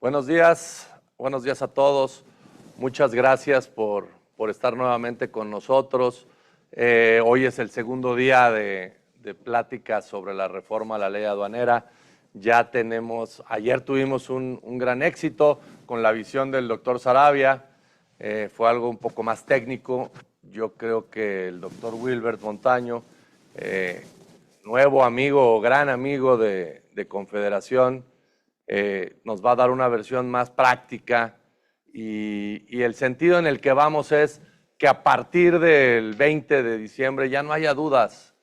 Buenos días a todos. Muchas gracias por estar nuevamente con nosotros. Hoy es el segundo día de pláticas sobre la reforma a la ley aduanera. Ayer tuvimos un gran éxito con la visión del doctor Saravia. Fue algo un poco más técnico. Yo creo que el doctor Wilbert Montaño, nuevo amigo, gran amigo de Confederación, nos va a dar una versión más práctica y el sentido en el que vamos es que a partir del 20 de diciembre ya no haya dudas.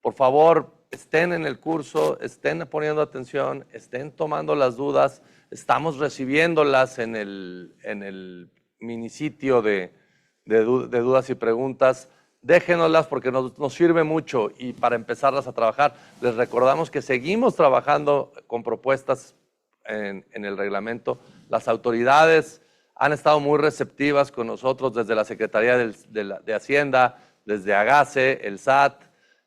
Por favor, estén en el curso, estén poniendo atención, estén tomando las dudas. Estamos recibiéndolas en el minisitio de dudas y preguntas. Déjenoslas porque nos sirve mucho y para empezarlas a trabajar. Les recordamos que seguimos trabajando con propuestas en el reglamento. Las autoridades han estado muy receptivas con nosotros desde la Secretaría de Hacienda, desde AGACE, el SAT,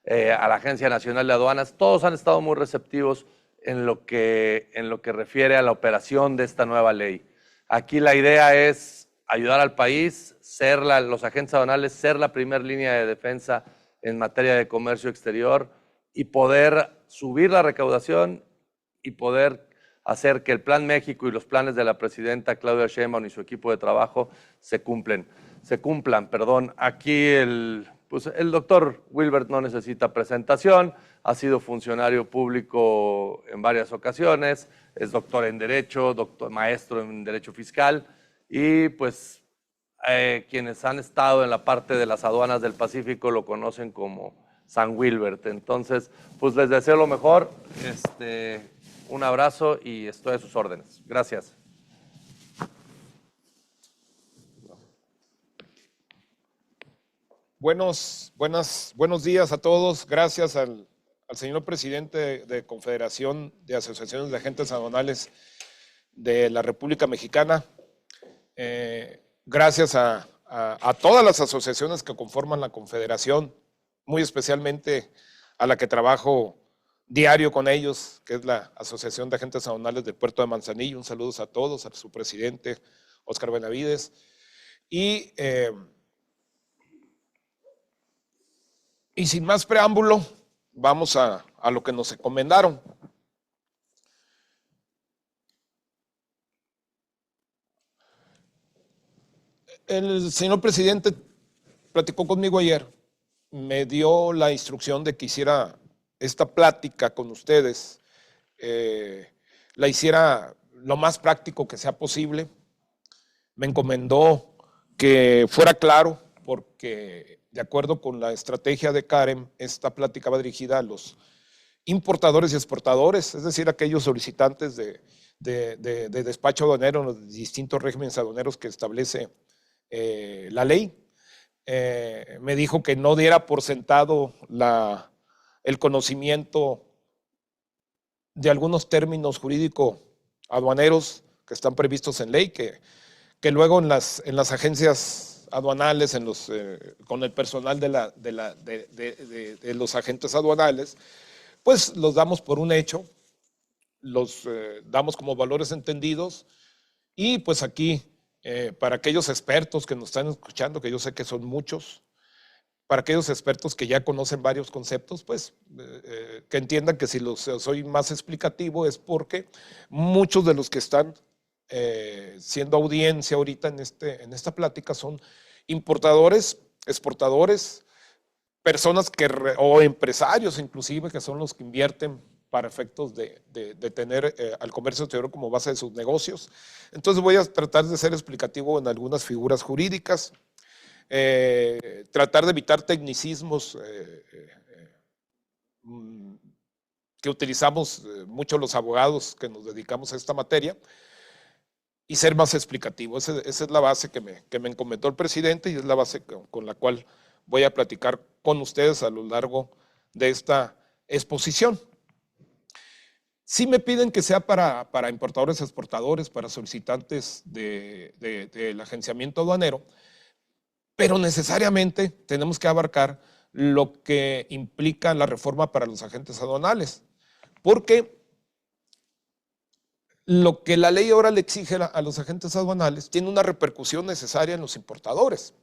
a la Agencia Nacional de Aduanas. Todos han estado muy receptivos en lo que refiere a la operación de esta nueva ley. Aquí la idea es ayudar al país, los agentes aduanales, ser la primera línea de defensa en materia de comercio exterior y poder subir la recaudación y poder hacer que el Plan México y los planes de la presidenta Claudia Sheinbaum y su equipo de trabajo se cumplan. Aquí el doctor Wilbert no necesita presentación, ha sido funcionario público en varias ocasiones, es doctor en Derecho, maestro en Derecho Fiscal y quienes han estado en la parte de las aduanas del Pacífico lo conocen como San Wilbert. Entonces, les deseo lo mejor. Un abrazo y estoy a sus órdenes. Gracias. Buenos días a todos. Gracias al señor presidente de Confederación de Asociaciones de Agentes Aduanales de la República Mexicana. Gracias a todas las asociaciones que conforman la Confederación, muy especialmente a la que trabajo diario con ellos, que es la Asociación de Agentes Aduanales del Puerto de Manzanillo. Un saludo a todos, a su presidente, Óscar Benavides. Y sin más preámbulo, vamos a lo que nos encomendaron. El señor presidente platicó conmigo ayer, me dio la instrucción de que hiciera esta plática con ustedes, la hiciera lo más práctico que sea posible. Me encomendó que fuera claro, porque de acuerdo con la estrategia de Karen, esta plática va dirigida a los importadores y exportadores, es decir, aquellos solicitantes de despacho aduanero en los distintos regímenes aduaneros que establece la ley. Me dijo que no diera por sentado el conocimiento de algunos términos jurídicos aduaneros que están previstos en ley, que luego en las agencias aduanales, con el personal de los agentes aduanales, pues los damos por un hecho, los damos como valores entendidos y pues aquí, para aquellos expertos que nos están escuchando, que yo sé que son muchos, para aquellos expertos que ya conocen varios conceptos, pues que entiendan que si soy más explicativo es porque muchos de los que están siendo audiencia ahorita en esta plática son importadores, exportadores, personas o empresarios inclusive, que son los que invierten para efectos de tener al comercio exterior como base de sus negocios. Entonces voy a tratar de ser explicativo en algunas figuras jurídicas, tratar de evitar tecnicismos que utilizamos mucho los abogados que nos dedicamos a esta materia y ser más explicativo. Esa es la base que me encomendó el presidente y es la base con la cual voy a platicar con ustedes a lo largo de esta exposición. Sí me piden que sea para importadores, exportadores, para solicitantes del agenciamiento aduanero, pero necesariamente tenemos que abarcar lo que implica la reforma para los agentes aduanales, porque lo que la ley ahora le exige a los agentes aduanales tiene una repercusión necesaria en los importadores,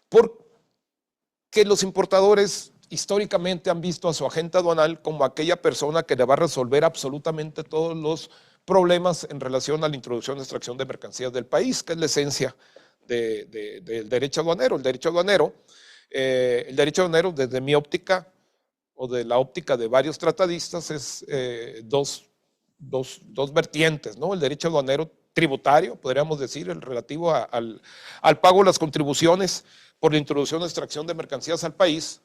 porque los importadores históricamente han visto a su agente aduanal como aquella persona que le va a resolver absolutamente todos los problemas en relación a la introducción y extracción de mercancías del país, que es la esencia del derecho aduanero. El derecho aduanero, desde mi óptica o de la óptica de varios tratadistas, es dos vertientes, ¿no? El derecho aduanero tributario, podríamos decir, el relativo al pago de las contribuciones por la introducción o extracción de mercancías al país,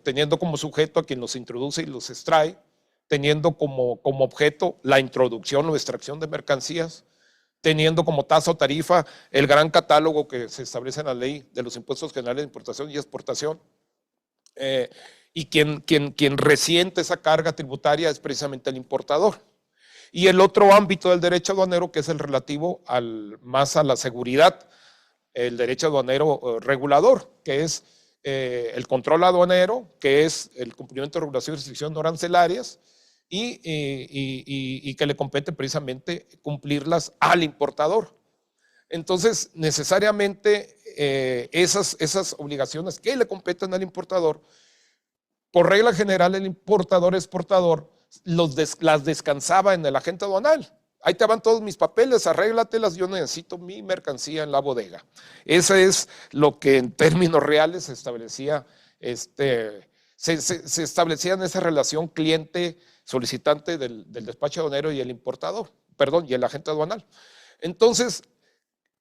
teniendo como sujeto a quien los introduce y los extrae, teniendo como objeto la introducción o extracción de mercancías, teniendo como tasa o tarifa el gran catálogo que se establece en la ley de los impuestos generales de importación y exportación, y quien resiente esa carga tributaria es precisamente el importador. Y el otro ámbito del derecho aduanero, que es el relativo más a la seguridad, el derecho aduanero regulador, que es el control aduanero, que es el cumplimiento de regulación y restricciones no arancelarias, y que le compete precisamente cumplirlas al importador. Entonces, necesariamente esas obligaciones que le competen al importador, por regla general el importador exportador las descansaba en el agente aduanal. Ahí te van todos mis papeles, arréglatelas, yo necesito mi mercancía en la bodega. Eso es lo que en términos reales se establecía, se establecía en esa relación cliente-solicitante del despacho aduanero y el importador, perdón, y el agente aduanal. Entonces,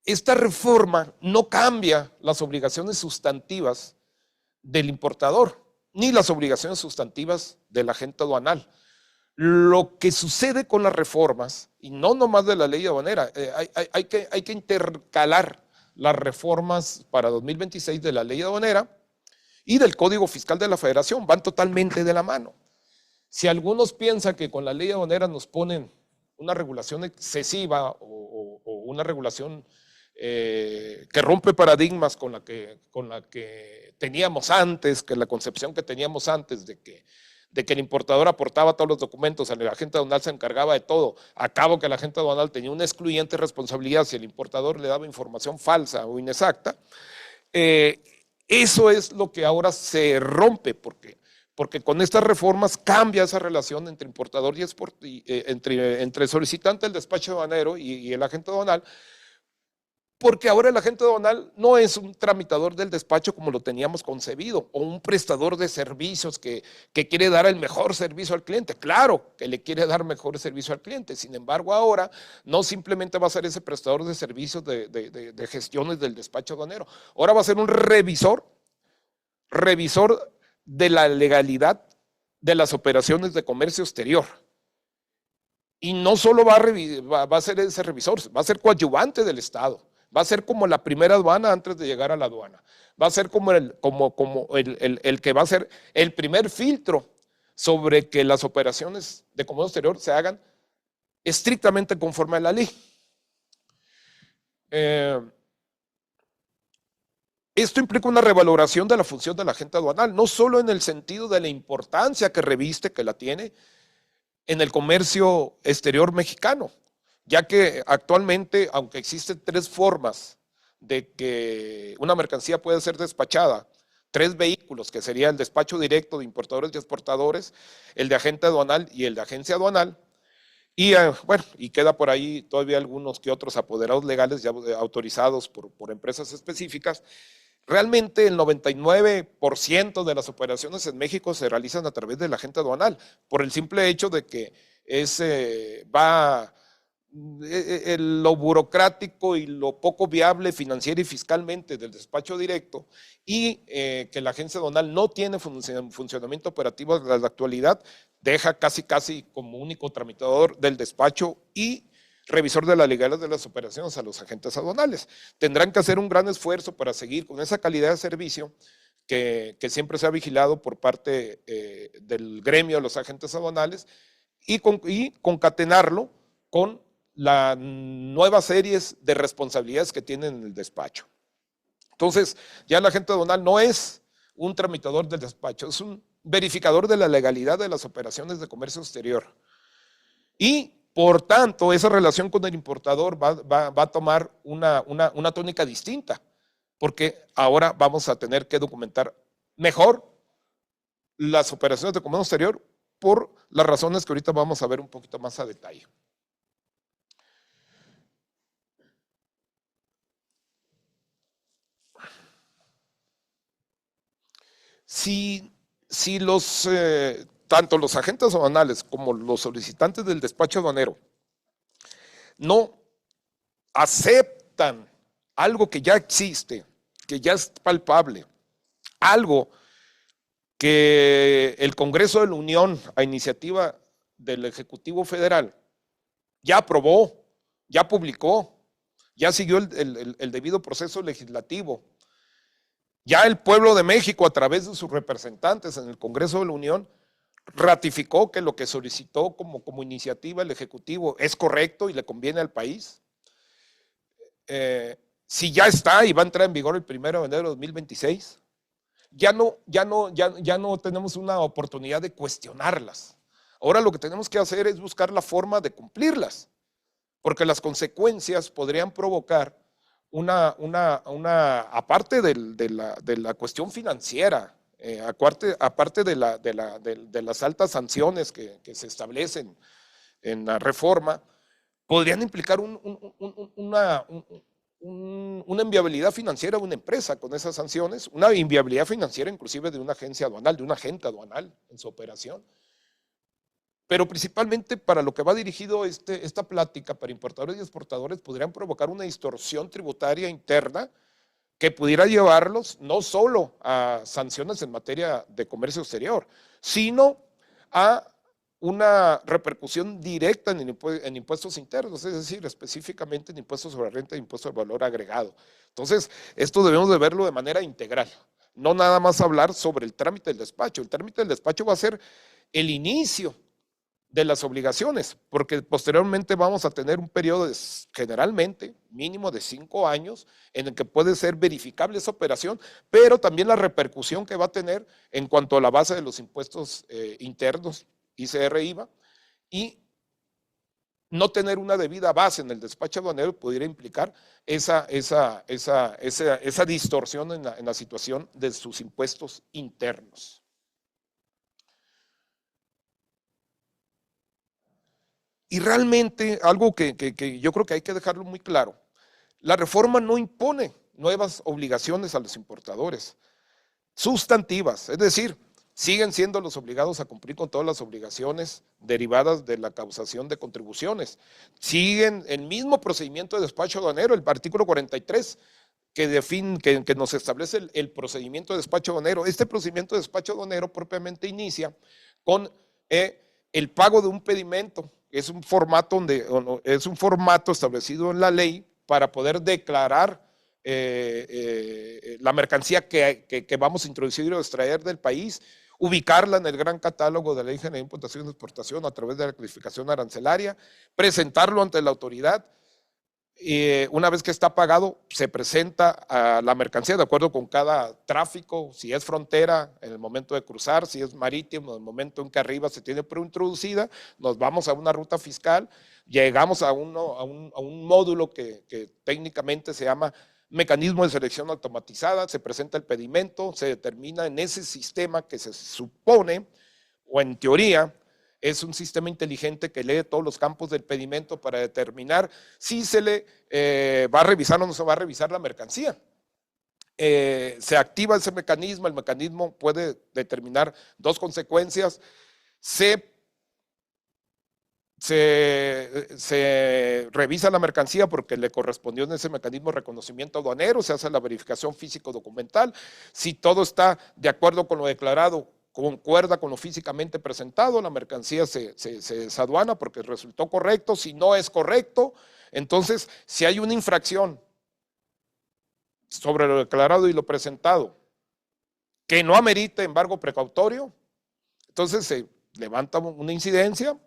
esta reforma no cambia las obligaciones sustantivas del importador, ni las obligaciones sustantivas del agente aduanal. Lo que sucede con las reformas, y no nomás de la ley aduanera, hay que intercalar las reformas para 2026 de la ley aduanera y del Código Fiscal de la Federación, van totalmente de la mano. Si algunos piensan que con la ley aduanera nos ponen una regulación excesiva o una regulación que rompe paradigmas con la que teníamos antes, que la concepción que teníamos antes de que el importador aportaba todos los documentos, el agente aduanal se encargaba de todo, a cabo que el agente aduanal tenía una excluyente responsabilidad si el importador le daba información falsa o inexacta. Eso es lo que ahora se rompe, porque con estas reformas cambia esa relación entre importador y entre el solicitante del despacho aduanero y el agente aduanal, porque ahora el agente aduanal no es un tramitador del despacho como lo teníamos concebido, o un prestador de servicios que quiere dar el mejor servicio al cliente. Claro que le quiere dar mejor servicio al cliente, sin embargo ahora no simplemente va a ser ese prestador de servicios de gestiones del despacho aduanero, ahora va a ser un revisor de la legalidad de las operaciones de comercio exterior. Y no solo va a ser ese revisor, va a ser coadyuvante del Estado. Va a ser como la primera aduana antes de llegar a la aduana. Va a ser como el que va a ser el primer filtro sobre que las operaciones de comercio exterior se hagan estrictamente conforme a la ley. Esto implica una revaloración de la función del agente aduanal, no solo en el sentido de la importancia que reviste, que la tiene en el comercio exterior mexicano, ya que actualmente, aunque existen 3 formas de que una mercancía puede ser despachada, 3 vehículos, que sería el despacho directo de importadores y exportadores, el de agente aduanal y el de agencia aduanal, y bueno, y queda por ahí todavía algunos que otros apoderados legales ya autorizados por empresas específicas. Realmente el 99% de las operaciones en México se realizan a través del agente aduanal, por el simple hecho de que lo burocrático y lo poco viable financiera y fiscalmente del despacho directo, y que la agencia aduanal no tiene funcionamiento operativo en la actualidad, deja casi como único tramitador del despacho y revisor de la legalidad de las operaciones a los agentes aduanales. Tendrán que hacer un gran esfuerzo para seguir con esa calidad de servicio que siempre se ha vigilado por parte del gremio de los agentes aduanales, y concatenarlo con las nuevas series de responsabilidades que tienen en el despacho. Entonces, ya el agente aduanal no es un tramitador del despacho, es un verificador de la legalidad de las operaciones de comercio exterior. Y Por tanto, esa relación con el importador va a tomar una tónica distinta, porque ahora vamos a tener que documentar mejor las operaciones de comercio exterior por las razones que ahorita vamos a ver un poquito más a detalle. Si tanto los agentes aduanales como los solicitantes del despacho aduanero no aceptan algo que ya existe, que ya es palpable, algo que el Congreso de la Unión, a iniciativa del Ejecutivo Federal, ya aprobó, ya publicó, ya siguió el debido proceso legislativo. Ya el pueblo de México, a través de sus representantes en el Congreso de la Unión, ratificó que lo que solicitó como iniciativa el Ejecutivo es correcto y le conviene al país. Si ya está y va a entrar en vigor el 1 de enero de 2026, ya no tenemos una oportunidad de cuestionarlas. Ahora lo que tenemos que hacer es buscar la forma de cumplirlas, porque las consecuencias podrían provocar aparte de la cuestión financiera, aparte de las altas sanciones que se establecen en la reforma, podrían implicar una inviabilidad financiera de una empresa con esas sanciones, una inviabilidad financiera inclusive de una agencia aduanal, de un agente aduanal en su operación. Pero principalmente para lo que va dirigido esta plática, para importadores y exportadores, podrían provocar una distorsión tributaria interna que pudiera llevarlos no solo a sanciones en materia de comercio exterior, sino a una repercusión directa en impuestos internos, es decir, específicamente en impuestos sobre renta e impuestos de valor agregado. Entonces, esto debemos de verlo de manera integral, no nada más hablar sobre el trámite del despacho. El trámite del despacho va a ser el inicio de las obligaciones, porque posteriormente vamos a tener un periodo generalmente mínimo de 5 años en el que puede ser verificable esa operación, pero también la repercusión que va a tener en cuanto a la base de los impuestos internos, ICR, IVA, y no tener una debida base en el despacho aduanero pudiera implicar esa distorsión en la situación de sus impuestos internos. Y realmente, algo que yo creo que hay que dejarlo muy claro, la reforma no impone nuevas obligaciones a los importadores sustantivas, es decir, siguen siendo los obligados a cumplir con todas las obligaciones derivadas de la causación de contribuciones. Siguen el mismo procedimiento de despacho aduanero, el artículo 43, que nos establece el procedimiento de despacho aduanero. Este procedimiento de despacho aduanero propiamente inicia con el pago de un pedimento. Es un formato establecido en la ley para poder declarar la mercancía que vamos a introducir o extraer del país, ubicarla en el gran catálogo de la Ley General de Importación y Exportación a través de la clasificación arancelaria, presentarlo ante la autoridad. Una vez que está pagado, se presenta a la mercancía de acuerdo con cada tráfico, si es frontera, en el momento de cruzar, si es marítimo, en el momento en que arriba se tiene preintroducida, nos vamos a una ruta fiscal, llegamos a un módulo que técnicamente se llama mecanismo de selección automatizada, se presenta el pedimento, se determina en ese sistema que se supone, o en teoría, es un sistema inteligente que lee todos los campos del pedimento para determinar si se le va a revisar o no se va a revisar la mercancía. Se activa ese mecanismo, el mecanismo puede determinar dos consecuencias. Se revisa la mercancía porque le correspondió en ese mecanismo de reconocimiento aduanero, se hace la verificación físico-documental. Si todo está de acuerdo con lo declarado, concuerda con lo físicamente presentado, la mercancía se desaduana porque resultó correcto. Si no es correcto, entonces si hay una infracción sobre lo declarado y lo presentado que no amerite embargo precautorio, entonces se levanta una incidencia,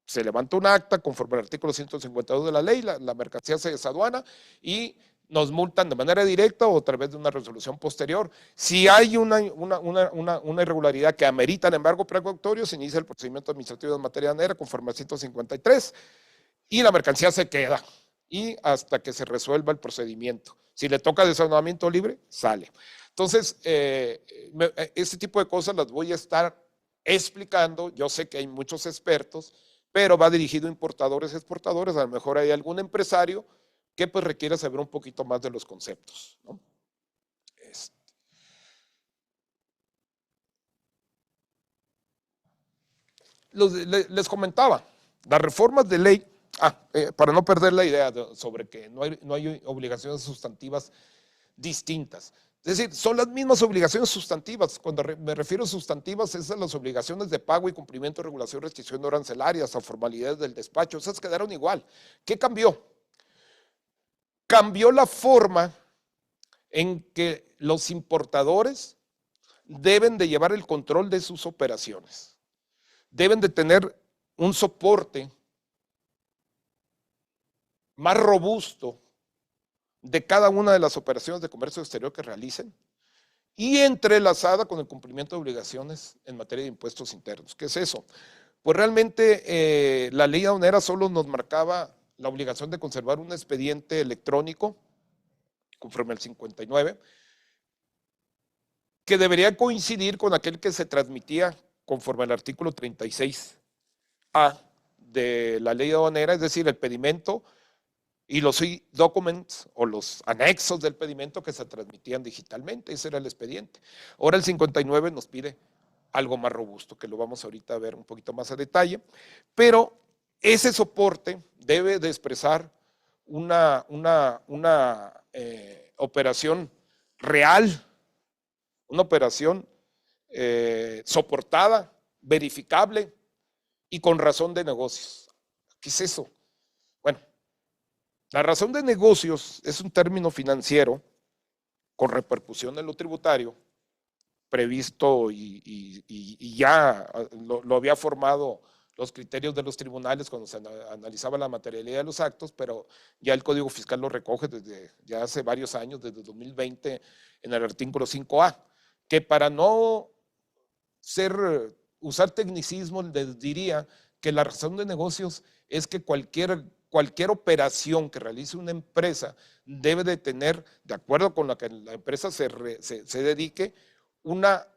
se levanta un acta conforme al artículo 152 de la ley, la mercancía se desaduana y nos multan de manera directa o a través de una resolución posterior. Si hay una irregularidad que amerita el embargo precautorio, se inicia el procedimiento administrativo en materia aduanera conforme al 153 y la mercancía se queda y hasta que se resuelva el procedimiento. Si le toca desaduanamiento libre, sale. Entonces, este tipo de cosas las voy a estar explicando. Yo sé que hay muchos expertos, pero va dirigido a importadores y exportadores. A lo mejor hay algún empresario que pues requiere saber un poquito más de los conceptos, ¿no? Les comentaba, las reformas de ley, para no perder la idea sobre que no hay obligaciones sustantivas distintas. Es decir, son las mismas obligaciones sustantivas. Cuando me refiero a sustantivas, esas son las obligaciones de pago y cumplimiento de regulación, restricción de arancelarias o formalidades del despacho. Esas quedaron igual. ¿Qué cambió? Cambió la forma en que los importadores deben de llevar el control de sus operaciones. Deben de tener un soporte más robusto de cada una de las operaciones de comercio exterior que realicen y entrelazada con el cumplimiento de obligaciones en materia de impuestos internos. ¿Qué es eso? Pues realmente la ley aduanera solo nos marcaba la obligación de conservar un expediente electrónico conforme al 59, que debería coincidir con aquel que se transmitía conforme al artículo 36A de la ley aduanera, es decir, el pedimento y los e-documents o los anexos del pedimento que se transmitían digitalmente. Ese era el expediente. Ahora el 59 nos pide algo más robusto, que lo vamos ahorita a ver un poquito más a detalle, pero ese soporte debe de expresar una operación real, una operación soportada, verificable y con razón de negocios. ¿Qué es eso? Bueno, la razón de negocios es un término financiero con repercusión en lo tributario, previsto y ya lo había formado los criterios de los tribunales cuando se analizaba la materialidad de los actos, pero ya el Código Fiscal lo recoge desde ya hace varios años, desde 2020, en el artículo 5A, que para no usar tecnicismo, les diría que la razón de negocios es que cualquier operación que realice una empresa debe de tener, de acuerdo con la que la empresa se dedique, una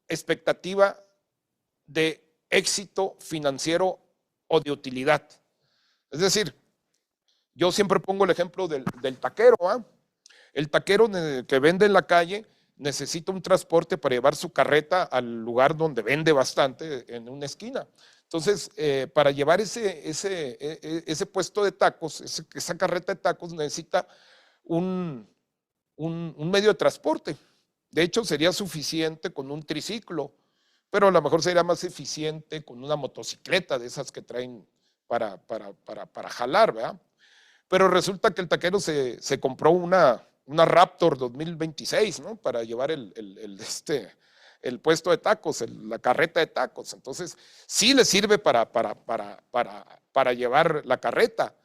expectativa de éxito financiero o de utilidad. Es decir, yo siempre pongo el ejemplo del taquero. El taquero que vende en la calle necesita un transporte para llevar su carreta al lugar donde vende bastante, en una esquina. Entonces, para llevar ese puesto de tacos, esa carreta de tacos, necesita un medio de transporte. De hecho, sería suficiente con un triciclo, pero a lo mejor sería más eficiente con una motocicleta de esas que traen para jalar, ¿verdad? Pero resulta que el taquero se compró una Raptor 2026, ¿no? Para llevar el puesto de tacos, la carreta de tacos. Entonces, sí le sirve para llevar la carreta,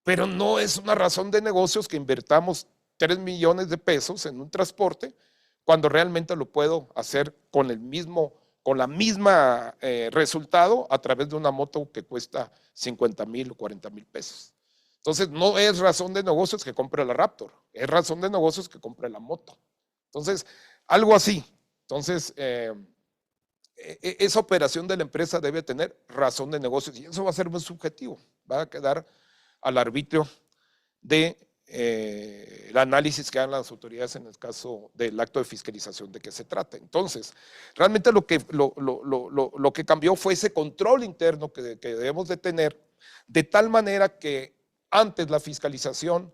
pero no es una razón de negocios que invertamos 3 millones de pesos en un transporte cuando realmente lo puedo hacer con la misma resultado a través de una moto que cuesta 50,000 o 40,000 pesos. Entonces, no es razón de negocios que compre la Raptor, es razón de negocios que compre la moto. Entonces, algo así. Entonces, esa operación de la empresa debe tener razón de negocios y eso va a ser muy subjetivo, va a quedar al arbitrio de el análisis que hagan las autoridades en el caso del acto de fiscalización de que se trata. Entonces, realmente lo que cambió fue ese control interno que debemos de tener, de tal manera que antes la fiscalización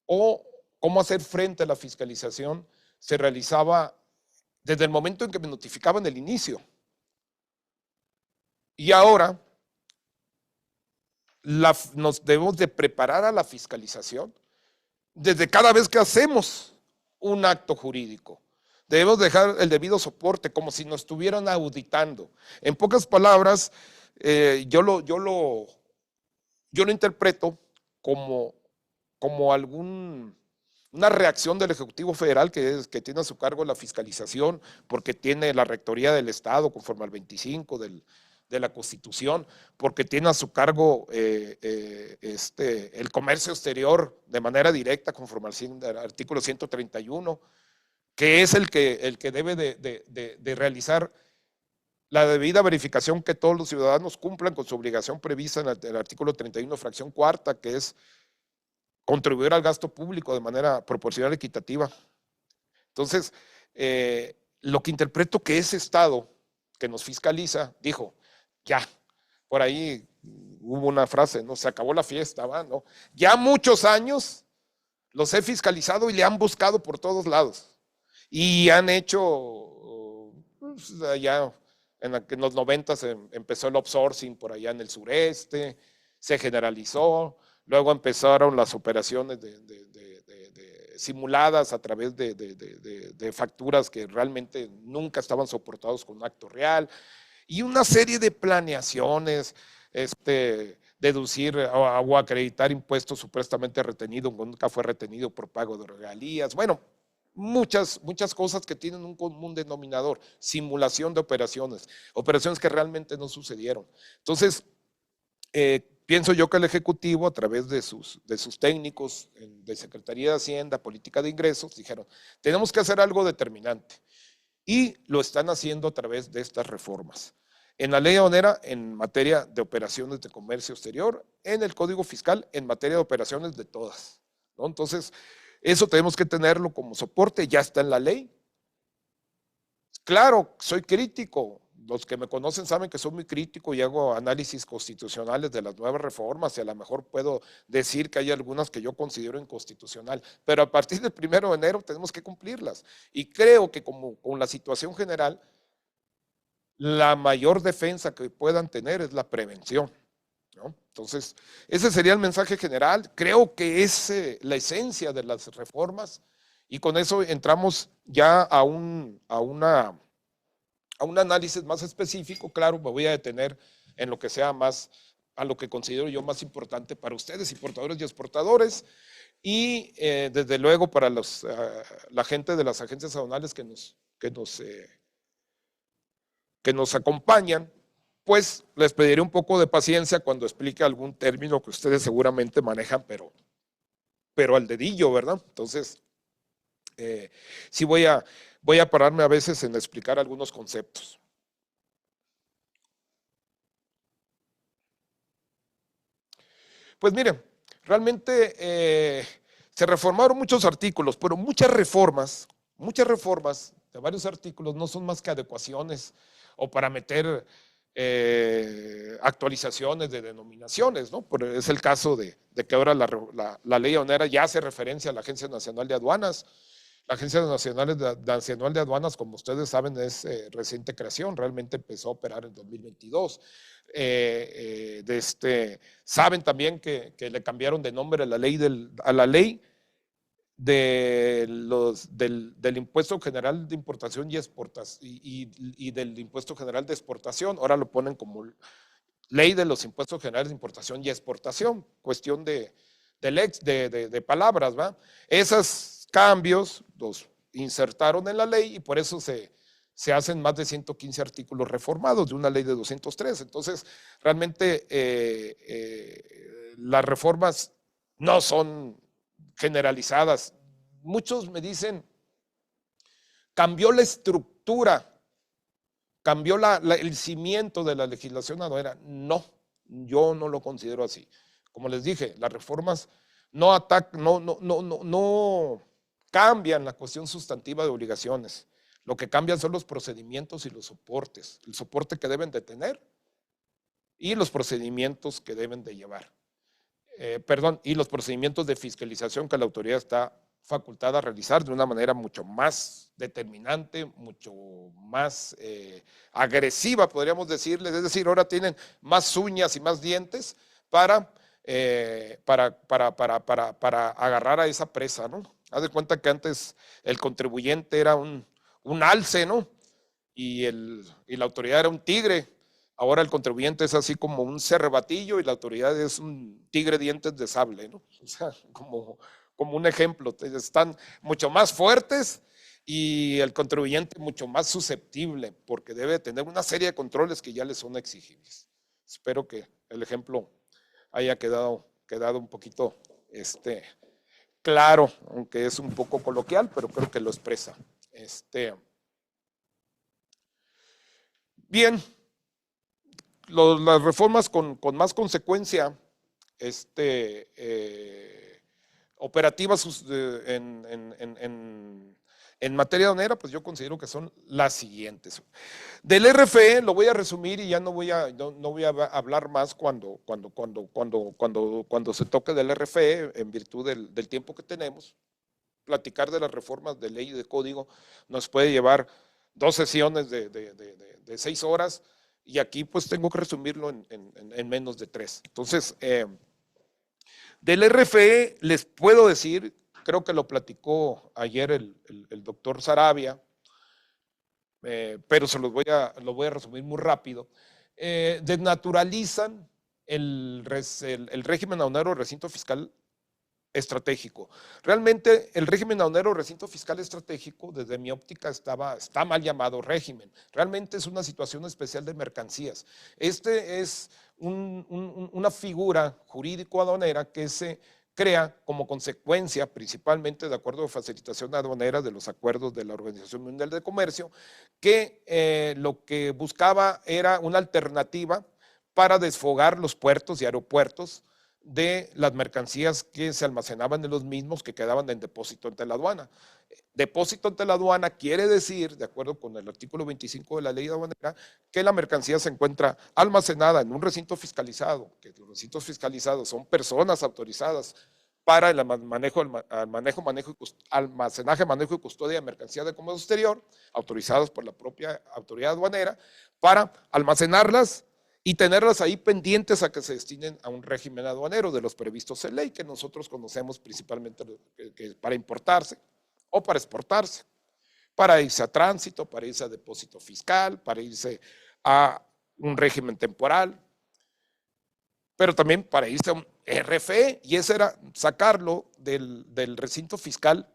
o cómo hacer frente a la fiscalización se realizaba desde el momento en que me notificaban el inicio. Y ahora nos debemos de preparar a la fiscalización desde cada vez que hacemos un acto jurídico. Debemos dejar el debido soporte, como si nos estuvieran auditando. En pocas palabras, yo lo interpreto como algún una reacción del Ejecutivo Federal que tiene a su cargo la fiscalización, porque tiene la Rectoría del Estado conforme al 25 de la Constitución, porque tiene a su cargo el comercio exterior de manera directa conforme al artículo 131, que es el que debe de realizar la debida verificación que todos los ciudadanos cumplan con su obligación prevista en el artículo 31, fracción cuarta, que es contribuir al gasto público de manera proporcional y equitativa. Entonces, lo que interpreto que ese Estado que nos fiscaliza dijo, ya, por ahí hubo una frase, ¿no? Se acabó la fiesta, ¿va? ¿No? Ya muchos años los he fiscalizado y le han buscado por todos lados. Y han hecho, pues, ya en los 90 empezó el outsourcing por allá en el sureste, se generalizó, luego empezaron las operaciones simuladas a través de facturas que realmente nunca estaban soportados con un acto real, y una serie de planeaciones, deducir o acreditar impuestos supuestamente retenidos, nunca fue retenido por pago de regalías, bueno, muchas cosas que tienen un común denominador, simulación de operaciones que realmente no sucedieron. Entonces, pienso yo que el Ejecutivo, a través de sus técnicos de Secretaría de Hacienda, Política de Ingresos, dijeron, tenemos que hacer algo determinante, y lo están haciendo a través de estas reformas. En la ley aduanera, en materia de operaciones de comercio exterior, en el Código Fiscal, en materia de operaciones de todas, ¿no? Entonces, eso tenemos que tenerlo como soporte, ya está en la ley. Claro, soy crítico. Los que me conocen saben que soy muy crítico y hago análisis constitucionales de las nuevas reformas, y a lo mejor puedo decir que hay algunas que yo considero inconstitucional, pero a partir del 1 de enero tenemos que cumplirlas. Y creo que como con la situación general, la mayor defensa que puedan tener es la prevención, ¿no? Entonces, ese sería el mensaje general. Creo que es la esencia de las reformas, y con eso entramos ya a un análisis más específico. Claro, me voy a detener en lo que sea más, a lo que considero yo más importante para ustedes, importadores y exportadores, y desde luego para la gente de las agencias aduanales que nos acompañan, pues les pediré un poco de paciencia cuando explique algún término que ustedes seguramente manejan, pero al dedillo, ¿verdad? Entonces, sí voy a pararme a veces en explicar algunos conceptos. Pues miren, realmente se reformaron muchos artículos, pero muchas reformas de varios artículos no son más que adecuaciones o para meter actualizaciones de denominaciones, ¿no? Pero es el caso de que ahora la ley aduanera ya hace referencia a la Agencia Nacional de Aduanas. La Agencia Nacional de Aduanas, como ustedes saben, es reciente creación, realmente empezó a operar en 2022. Saben también que le cambiaron de nombre a la ley del Impuesto General de Importación y Exportación y del Impuesto General de Exportación. Ahora lo ponen como Ley de los Impuestos Generales de Importación y Exportación, cuestión de palabras, ¿va? Esos cambios los insertaron en la ley, y por eso se hacen más de 115 artículos reformados de una ley de 203. Entonces, realmente las reformas no son generalizadas. Muchos me dicen, cambió la estructura, cambió el cimiento de la legislación aduanera. No, yo no lo considero así. Como les dije, las reformas no cambian la cuestión sustantiva de obligaciones. Lo que cambian son los procedimientos y los soportes, el soporte que deben de tener y los procedimientos que deben de llevar. Y los procedimientos de fiscalización que la autoridad está facultada a realizar de una manera mucho más determinante, mucho más agresiva, podríamos decirles. Es decir, ahora tienen más uñas y más dientes para agarrar a esa presa, ¿no? Haz de cuenta que antes el contribuyente era un alce, ¿no? Y la autoridad era un tigre. Ahora el contribuyente es así como un cervatillo y la autoridad es un tigre dientes de sable, ¿no? O sea, como como un ejemplo, están mucho más fuertes y el contribuyente mucho más susceptible, porque debe tener una serie de controles que ya le son exigibles. Espero que el ejemplo haya quedado un poquito claro, aunque es un poco coloquial, pero creo que lo expresa. Bien, las reformas con más consecuencia operativas en materia aduanera, pues yo considero que son las siguientes. Del RFE lo voy a resumir y ya no voy a hablar más cuando se toque del RFE, en virtud del tiempo que tenemos. Platicar de las reformas de ley y de código nos puede llevar 2 sesiones de 6 horas, y aquí pues tengo que resumirlo en menos de 3. Entonces, del RFE les puedo decir, creo que lo platicó ayer el doctor Sarabia, pero lo voy a resumir muy rápido. Desnaturalizan el régimen aduanero recinto fiscal estratégico. Realmente el régimen aduanero recinto fiscal estratégico, desde mi óptica, está mal llamado régimen. Realmente es una situación especial de mercancías. Es una figura jurídico-aduanera que se crea como consecuencia, principalmente de acuerdo de facilitación aduanera de los acuerdos de la Organización Mundial de Comercio, que lo que buscaba era una alternativa para desfogar los puertos y aeropuertos de las mercancías que se almacenaban en los mismos, que quedaban en depósito ante la aduana. Depósito ante la aduana quiere decir, de acuerdo con el artículo 25 de la ley aduanera, que la mercancía se encuentra almacenada en un recinto fiscalizado, que los recintos fiscalizados son personas autorizadas para el almacenaje, manejo y custodia de mercancía de comercio exterior, autorizados por la propia autoridad aduanera, para almacenarlas y tenerlas ahí pendientes a que se destinen a un régimen aduanero de los previstos en ley, que nosotros conocemos principalmente para importarse o para exportarse, para irse a tránsito, para irse a depósito fiscal, para irse a un régimen temporal, pero también para irse a un RFE, y ese era sacarlo del recinto fiscal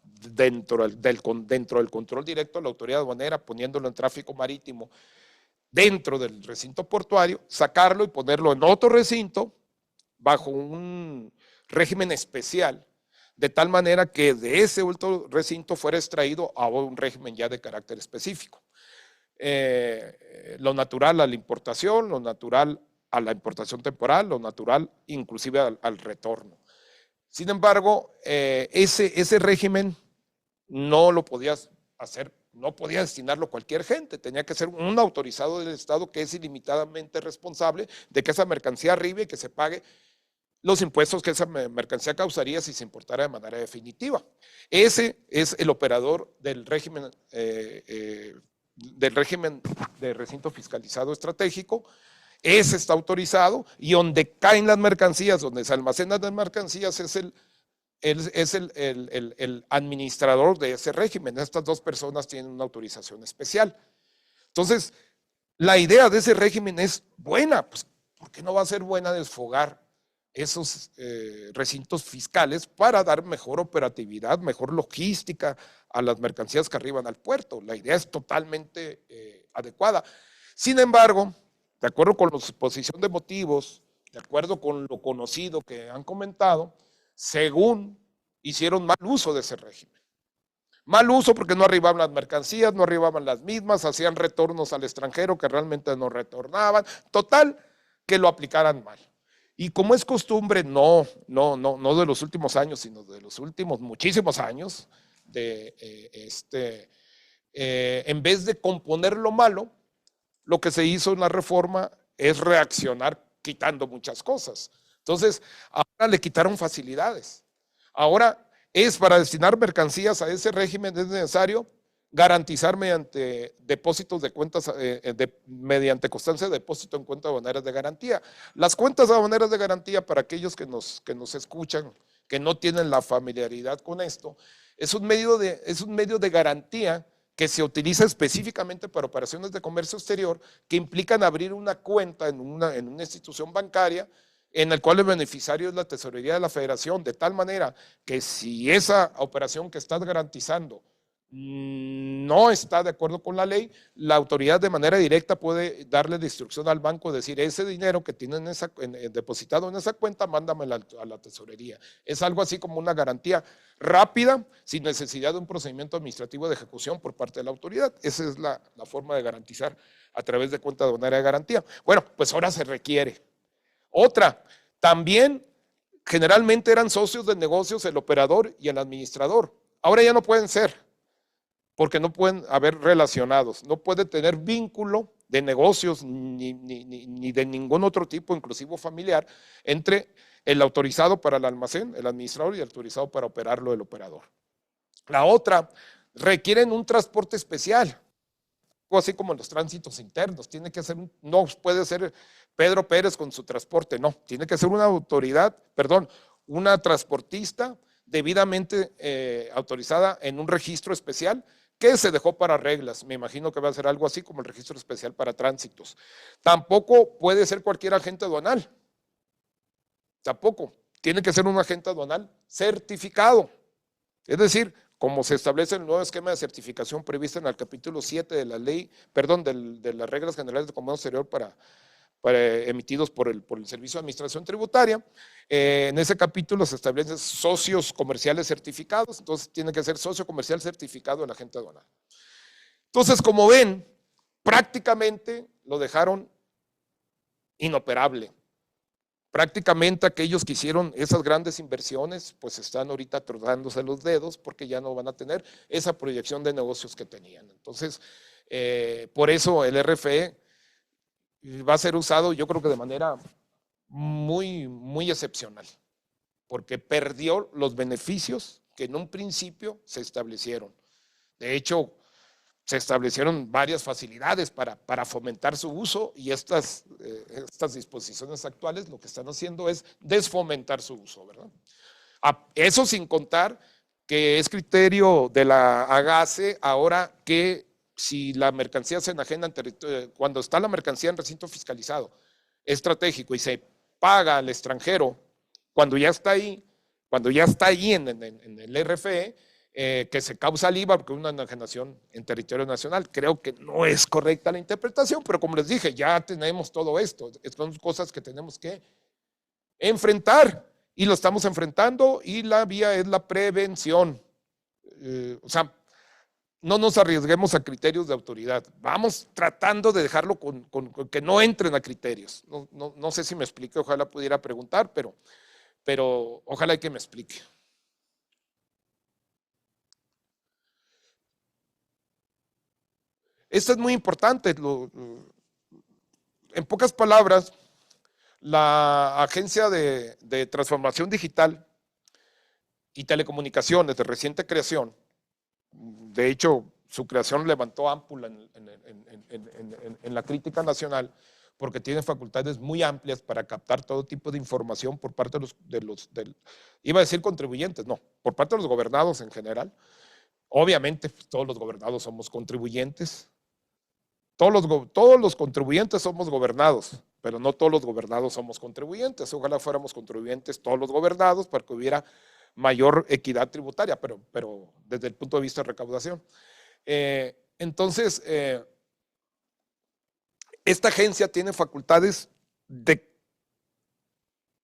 dentro del control directo de la autoridad aduanera, poniéndolo en tráfico marítimo dentro del recinto portuario, sacarlo y ponerlo en otro recinto bajo un régimen especial, de tal manera que de ese otro recinto fuera extraído a un régimen ya de carácter específico. Lo natural a la importación, lo natural a la importación temporal, lo natural inclusive al retorno. Sin embargo, ese régimen no lo podías hacer, no podía destinarlo cualquier gente, tenía que ser un autorizado del Estado que es ilimitadamente responsable de que esa mercancía arribe y que se pague los impuestos que esa mercancía causaría si se importara de manera definitiva. Ese es el operador del régimen de recinto fiscalizado estratégico. Ese está autorizado, y donde caen las mercancías, donde se almacenan las mercancías, es el administrador de ese régimen. Estas 2 personas tienen una autorización especial. Entonces, la idea de ese régimen es buena, pues, ¿por qué no va a ser buena desfogar esos recintos fiscales para dar mejor operatividad, mejor logística a las mercancías que arriban al puerto? La idea es totalmente adecuada. Sin embargo, de acuerdo con la exposición de motivos, de acuerdo con lo conocido que han comentado, según hicieron mal uso de ese régimen. Mal uso porque no arribaban las mercancías, no arribaban las mismas, hacían retornos al extranjero que realmente no retornaban. Total, que lo aplicaran mal. Y como es costumbre, no de los últimos años, sino de los últimos muchísimos años, en vez de componer lo malo, lo que se hizo en la reforma es reaccionar quitando muchas cosas. Entonces, ahora le quitaron facilidades. Ahora es para destinar mercancías a ese régimen es necesario garantizar mediante depósitos de cuentas, mediante constancia de depósito en cuentas aduaneras de garantía. Las cuentas aduaneras de garantía, para aquellos que nos escuchan, que no tienen la familiaridad con esto, es un medio de garantía que se utiliza específicamente para operaciones de comercio exterior, que implican abrir una cuenta en una institución bancaria en el cual el beneficiario es la Tesorería de la Federación, de tal manera que si esa operación que estás garantizando no está de acuerdo con la ley, la autoridad de manera directa puede darle la instrucción al banco, decir, ese dinero que tienen depositado en esa cuenta, mándamelo a la tesorería. Es algo así como una garantía rápida, sin necesidad de un procedimiento administrativo de ejecución por parte de la autoridad. Esa es la forma de garantizar a través de cuenta aduanera de garantía. Bueno, pues ahora se requiere. Otra, también generalmente eran socios de negocios el operador y el administrador. Ahora ya no pueden ser, porque no pueden haber relacionados, no puede tener vínculo de negocios ni de ningún otro tipo, inclusive familiar, entre el autorizado para el almacén, el administrador, y el autorizado para operarlo, el operador. La otra, requieren un transporte especial, así como en los tránsitos internos, tiene que ser, no puede ser Pedro Pérez con su transporte, no, tiene que ser una autoridad, perdón, una transportista debidamente autorizada en un registro especial que se dejó para reglas. Me imagino que va a ser algo así como el registro especial para tránsitos. Tampoco puede ser cualquier agente aduanal. Tampoco. Tiene que ser un agente aduanal certificado. Es decir, como se establece el nuevo esquema de certificación previsto en el capítulo 7 de la ley, perdón, de las reglas generales de comercio exterior emitidos por el Servicio de Administración Tributaria. En ese capítulo se establecen socios comerciales certificados, entonces tiene que ser socio comercial certificado el agente aduanal. Entonces, como ven, prácticamente lo dejaron inoperable. Prácticamente aquellos que hicieron esas grandes inversiones, pues están ahorita trozándose los dedos porque ya no van a tener esa proyección de negocios que tenían. Entonces, por eso el RFE va a ser usado, yo creo que de manera muy excepcional, porque perdió los beneficios que en un principio se establecieron. De hecho, se establecieron varias facilidades para fomentar su uso, y estas disposiciones actuales lo que están haciendo es desfomentar su uso, ¿verdad? Eso sin contar que es criterio de la AGACE ahora que si la mercancía se enajena en territorio, cuando está la mercancía en recinto fiscalizado estratégico y se paga al extranjero, cuando ya está ahí en el RFE, que se causa el IVA porque es una enajenación en territorio nacional. Creo que no es correcta la interpretación, pero como les dije, ya tenemos todo esto. Son cosas que tenemos que enfrentar y lo estamos enfrentando, y la vía es la prevención. O sea, no nos arriesguemos a criterios de autoridad. Vamos tratando de dejarlo con que no entren a criterios. No sé si me explique, ojalá pudiera preguntar, pero ojalá que me explique. Esto es muy importante. En pocas palabras, la Agencia de Transformación Digital y Telecomunicaciones de reciente creación, de hecho, su creación levantó ámpula en la crítica nacional, porque tiene facultades muy amplias para captar todo tipo de información por parte iba a decir contribuyentes, no, por parte de los gobernados en general. Obviamente, pues, todos los gobernados somos contribuyentes. Todos los contribuyentes somos gobernados, pero no todos los gobernados somos contribuyentes. Ojalá fuéramos contribuyentes todos los gobernados para que hubiera mayor equidad tributaria, pero desde el punto de vista de recaudación. Entonces, esta agencia tiene facultades de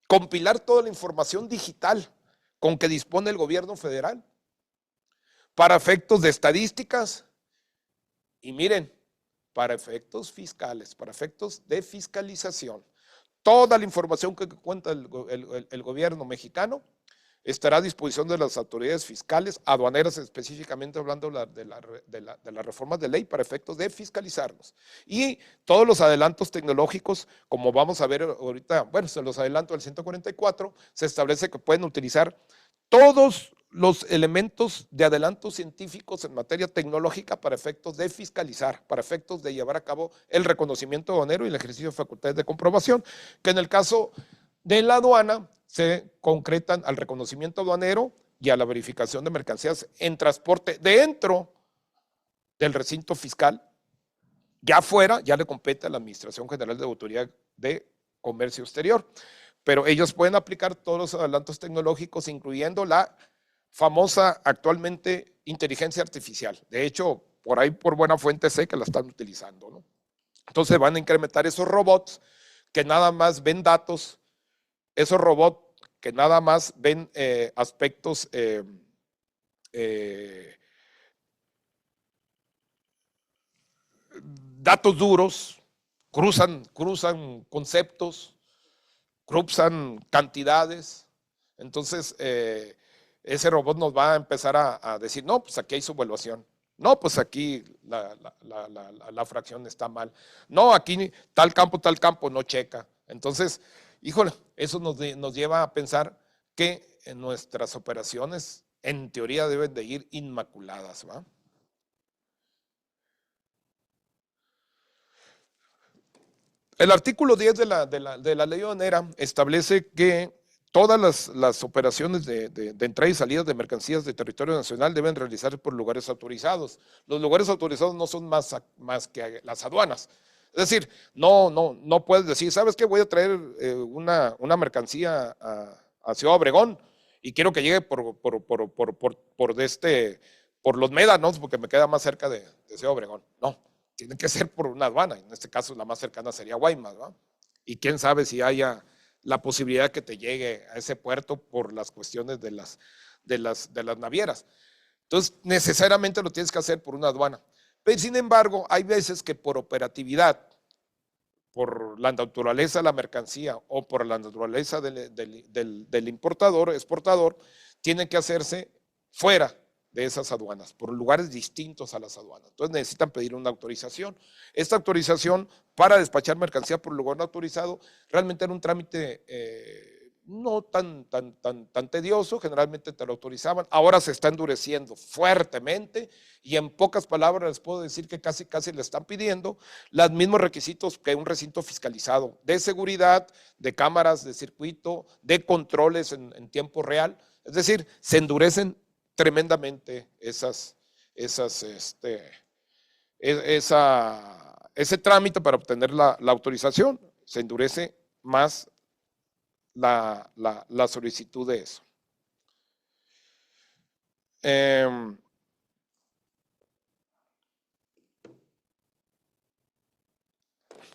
compilar toda la información digital con que dispone el gobierno federal para efectos de estadísticas y, miren, para efectos fiscales, para efectos de fiscalización. Toda la información que cuenta el gobierno mexicano estará a disposición de las autoridades fiscales, aduaneras, específicamente hablando de las reformas de ley para efectos de fiscalizarnos. Y todos los adelantos tecnológicos, como vamos a ver ahorita, bueno, se los adelanto al 144, se establece que pueden utilizar todos los elementos de adelantos científicos en materia tecnológica para efectos de fiscalizar, para efectos de llevar a cabo el reconocimiento aduanero y el ejercicio de facultades de comprobación, que en el caso de la aduana se concretan al reconocimiento aduanero y a la verificación de mercancías en transporte dentro del recinto fiscal. Ya afuera, ya le compete a la Administración General de Autoridad de Comercio Exterior. pero ellos pueden aplicar todos los adelantos tecnológicos, incluyendo la famosa actualmente inteligencia artificial. De hecho, por ahí por buena fuente sé que la están utilizando, ¿no? Entonces van a incrementar esos robots que nada más ven datos, esos robots que nada más ven aspectos datos duros, cruzan conceptos, cruzan cantidades. Entonces, ese robot nos va a empezar a decir, no, pues aquí hay su evaluación. No, pues aquí la fracción está mal. No, aquí tal campo no checa. Entonces, híjole, eso nos lleva a pensar que en nuestras operaciones, en teoría, deben de ir inmaculadas, ¿va? El artículo 10 de la ley aduanera establece que todas las operaciones de entrada y salida de mercancías de territorio nacional deben realizarse por lugares autorizados. Los lugares autorizados no son más que las aduanas. Es decir, no puedes decir, ¿sabes qué? Voy a traer una mercancía a Ciudad Obregón y quiero que llegue por los médanos porque me queda más cerca de Ciudad Obregón. No, tiene que ser por una aduana. En este caso, la más cercana sería Guaymas, ¿no? Y quién sabe si haya la posibilidad que te llegue a ese puerto por las cuestiones de las navieras. Entonces, necesariamente lo tienes que hacer por una aduana. Pero, sin embargo, hay veces que por operatividad, por la naturaleza de la mercancía o por la naturaleza del importador, exportador, tiene que hacerse fuera de esas aduanas, por lugares distintos a las aduanas. Entonces necesitan pedir una autorización. Esta autorización para despachar mercancía por lugar no autorizado realmente era un trámite no tan tedioso, generalmente te lo autorizaban. Ahora se está endureciendo fuertemente y en pocas palabras les puedo decir que casi le están pidiendo los mismos requisitos que un recinto fiscalizado de seguridad, de cámaras de circuito, de controles en tiempo real. Es decir, se endurecen tremendamente ese trámite para obtener la autorización. Se endurece más la solicitud de eso.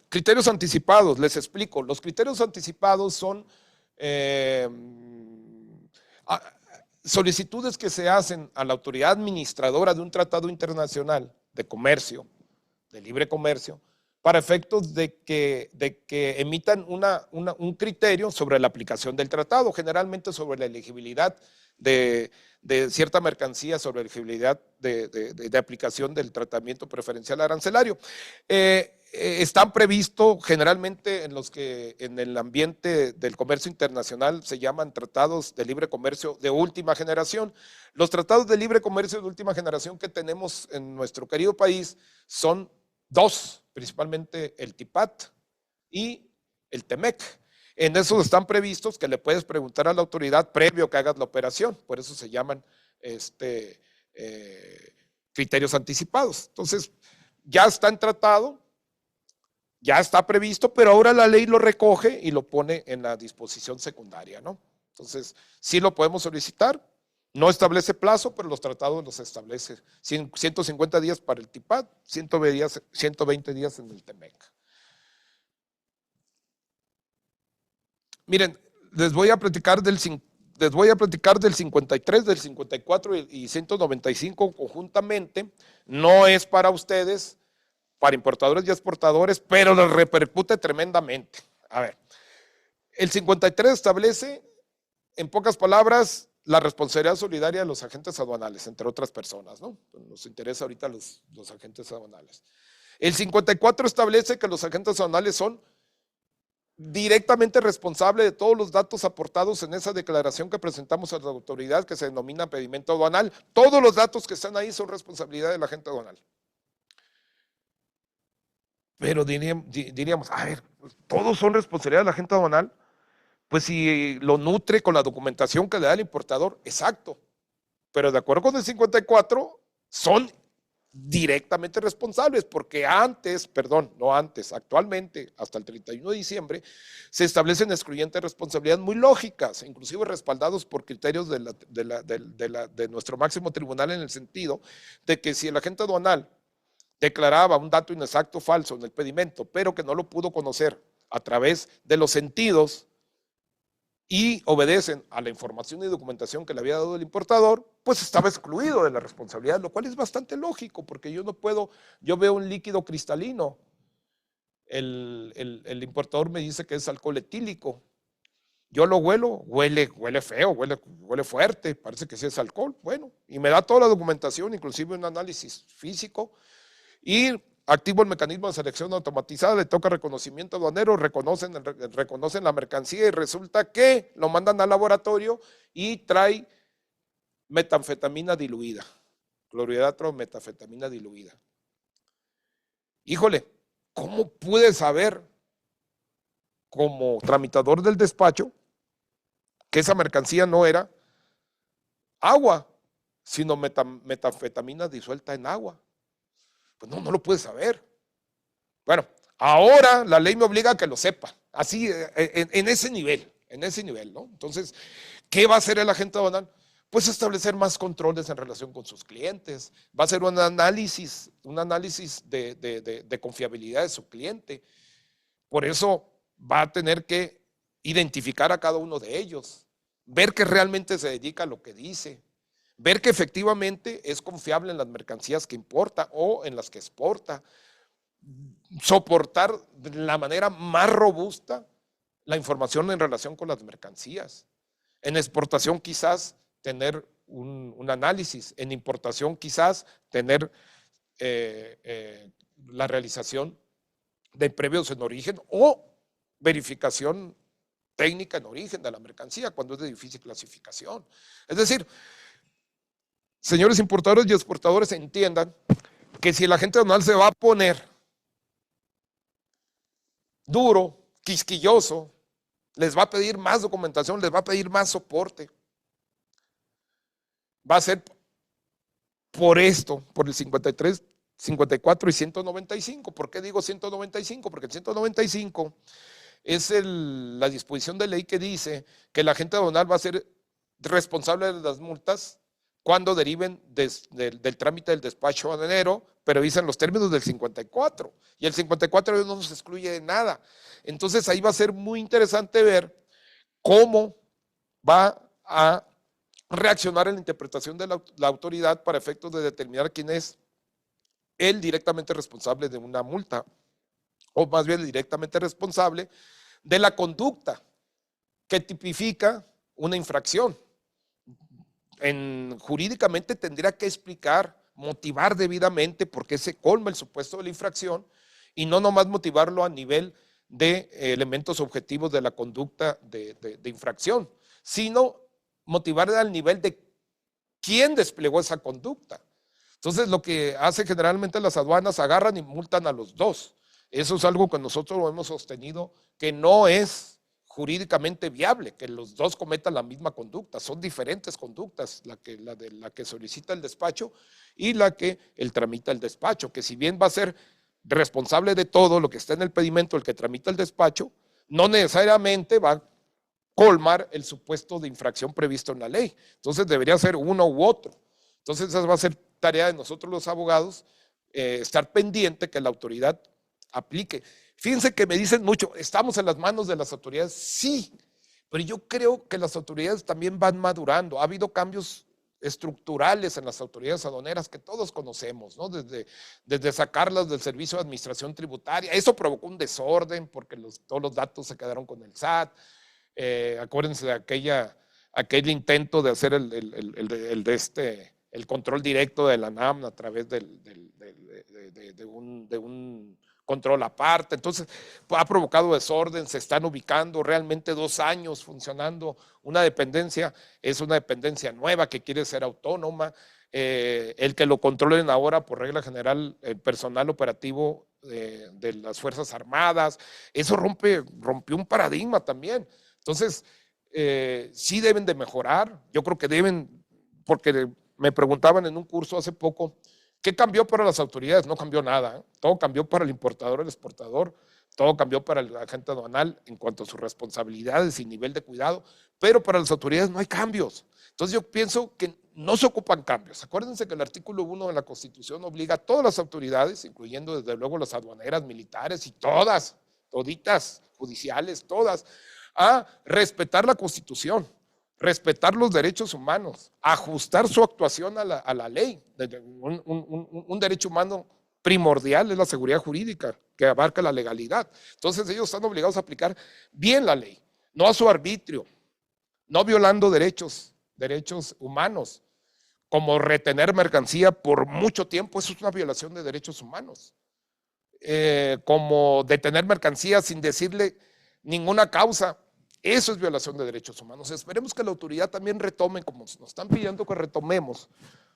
Criterios anticipados, les explico. Los criterios anticipados son solicitudes que se hacen a la autoridad administradora de un tratado internacional de comercio, de libre comercio, para efectos de que emitan un criterio sobre la aplicación del tratado, generalmente sobre la elegibilidad de cierta mercancía, sobre la elegibilidad de aplicación del tratamiento preferencial arancelario. Están previstos generalmente en el ambiente del comercio internacional se llaman tratados de libre comercio de última generación. Los tratados de libre comercio de última generación que tenemos en nuestro querido país son dos, principalmente el TIPAT y el TEMEC. En esos están previstos que le puedes preguntar a la autoridad previo que hagas la operación, por eso se llaman criterios anticipados. Entonces, ya está en tratado, ya está previsto, pero ahora la ley lo recoge y lo pone en la disposición secundaria, ¿no? Entonces, sí lo podemos solicitar, no establece plazo, pero los tratados los establece. 150 días para el TIPAT, 120 días en el TEMEC. Miren, les voy a platicar del 53, del 54 y 195 conjuntamente. No es para ustedes, para importadores y exportadores, pero les repercute tremendamente. A ver, el 53 establece, en pocas palabras, la responsabilidad solidaria de los agentes aduanales, entre otras personas, ¿no? Nos interesa ahorita los agentes aduanales. El 54 establece que los agentes aduanales son directamente responsables de todos los datos aportados en esa declaración que presentamos a la autoridad que se denomina pedimento aduanal. Todos los datos que están ahí son responsabilidad del agente aduanal. Pero diríamos, a ver, ¿todos son responsabilidad del agente aduanal? Pues si lo nutre con la documentación que le da el importador, exacto. Pero de acuerdo con el 54, son directamente responsables, porque antes, perdón, no antes, actualmente, hasta el 31 de diciembre, se establecen excluyentes de responsabilidad muy lógicas, inclusive respaldados por criterios de nuestro máximo tribunal, en el sentido de que si el agente aduanal declaraba un dato inexacto o falso en el pedimento, pero que no lo pudo conocer a través de los sentidos y obedecen a la información y documentación que le había dado el importador, pues estaba excluido de la responsabilidad, lo cual es bastante lógico, porque yo no puedo, yo veo un líquido cristalino, el importador me dice que es alcohol etílico, yo lo huelo, huele feo, huele fuerte, parece que sí es alcohol, bueno, y me da toda la documentación, inclusive un análisis físico, y activo el mecanismo de selección automatizada, le toca reconocimiento aduanero, reconocen la mercancía y resulta que lo mandan al laboratorio y trae metanfetamina diluida, clorhidrato metanfetamina diluida. Híjole, ¿cómo pude saber como tramitador del despacho que esa mercancía no era agua, sino metanfetamina disuelta en agua? Pues no lo pude saber. Bueno, ahora la ley me obliga a que lo sepa, así en ese nivel, ¿no? Entonces, ¿qué va a hacer el agente aduanal? Pues establecer más controles en relación con sus clientes, va a hacer un análisis de confiabilidad de su cliente. Por eso va a tener que identificar a cada uno de ellos, ver que realmente se dedica a lo que dice, ver que efectivamente es confiable en las mercancías que importa o en las que exporta, soportar de la manera más robusta la información en relación con las mercancías. En exportación quizás tener un análisis, en importación quizás tener la realización de previos en origen o verificación técnica en origen de la mercancía cuando es de difícil clasificación. Es decir, señores importadores y exportadores, entiendan que si el agente aduanal se va a poner duro, quisquilloso, les va a pedir más documentación, les va a pedir más soporte, va a ser por esto, por el 53, 54 y 195. ¿Por qué digo 195? Porque el 195 es la disposición de ley que dice que el agente aduanal va a ser responsable de las multas cuando deriven del trámite del despacho aduanero, pero dicen los términos del 54, y el 54 no nos excluye de nada. Entonces ahí va a ser muy interesante ver cómo va a reaccionar en la interpretación de la autoridad para efectos de determinar quién es el directamente responsable de una multa, o más bien directamente responsable de la conducta que tipifica una infracción. Jurídicamente tendría que explicar, motivar debidamente por qué se colma el supuesto de la infracción y no nomás motivarlo a nivel de elementos objetivos de la conducta de infracción, sino motivar al nivel de quién desplegó esa conducta. Entonces, lo que hace generalmente las aduanas, agarran y multan a los dos. Eso es algo que nosotros lo hemos sostenido, que no es jurídicamente viable, que los dos cometan la misma conducta. Son diferentes conductas, la que solicita el despacho y la que tramita el despacho, que si bien va a ser responsable de todo lo que está en el pedimento el que tramita el despacho, no necesariamente va a colmar el supuesto de infracción previsto en la ley. Entonces debería ser uno u otro. Entonces esa va a ser tarea de nosotros los abogados, estar pendiente que la autoridad aplique. Fíjense que me dicen mucho, estamos en las manos de las autoridades, sí, pero yo creo que las autoridades también van madurando. Ha habido cambios estructurales en las autoridades aduaneras que todos conocemos, ¿no? Desde sacarlas del servicio de administración tributaria. Eso provocó un desorden porque todos los datos se quedaron con el SAT. Acuérdense de aquel intento de hacer el control directo de la NAM a través de un control aparte. Entonces ha provocado desorden, se están ubicando realmente 2 años funcionando una dependencia, es una dependencia nueva que quiere ser autónoma, el que lo controlen ahora por regla general el personal operativo de las Fuerzas Armadas, eso rompió un paradigma también. Entonces sí deben de mejorar, yo creo que deben, porque me preguntaban en un curso hace poco, ¿Qué cambió para las autoridades? No cambió nada, ¿eh? Todo cambió para el importador, el exportador, todo cambió para el agente aduanal en cuanto a sus responsabilidades y nivel de cuidado, pero para las autoridades no hay cambios. Entonces yo pienso que no se ocupan cambios. Acuérdense que el artículo 1 de la Constitución obliga a todas las autoridades, incluyendo desde luego las aduaneras, militares y todas, toditas, judiciales, todas, a respetar la Constitución, respetar los derechos humanos, ajustar su actuación a la ley. Un derecho humano primordial es la seguridad jurídica, que abarca la legalidad. Entonces ellos están obligados a aplicar bien la ley, no a su arbitrio, no violando derechos humanos, como retener mercancía por mucho tiempo, eso es una violación de derechos humanos. Como detener mercancía sin decirle ninguna causa, eso es violación de derechos humanos. Esperemos que la autoridad también retome, como nos están pidiendo que retomemos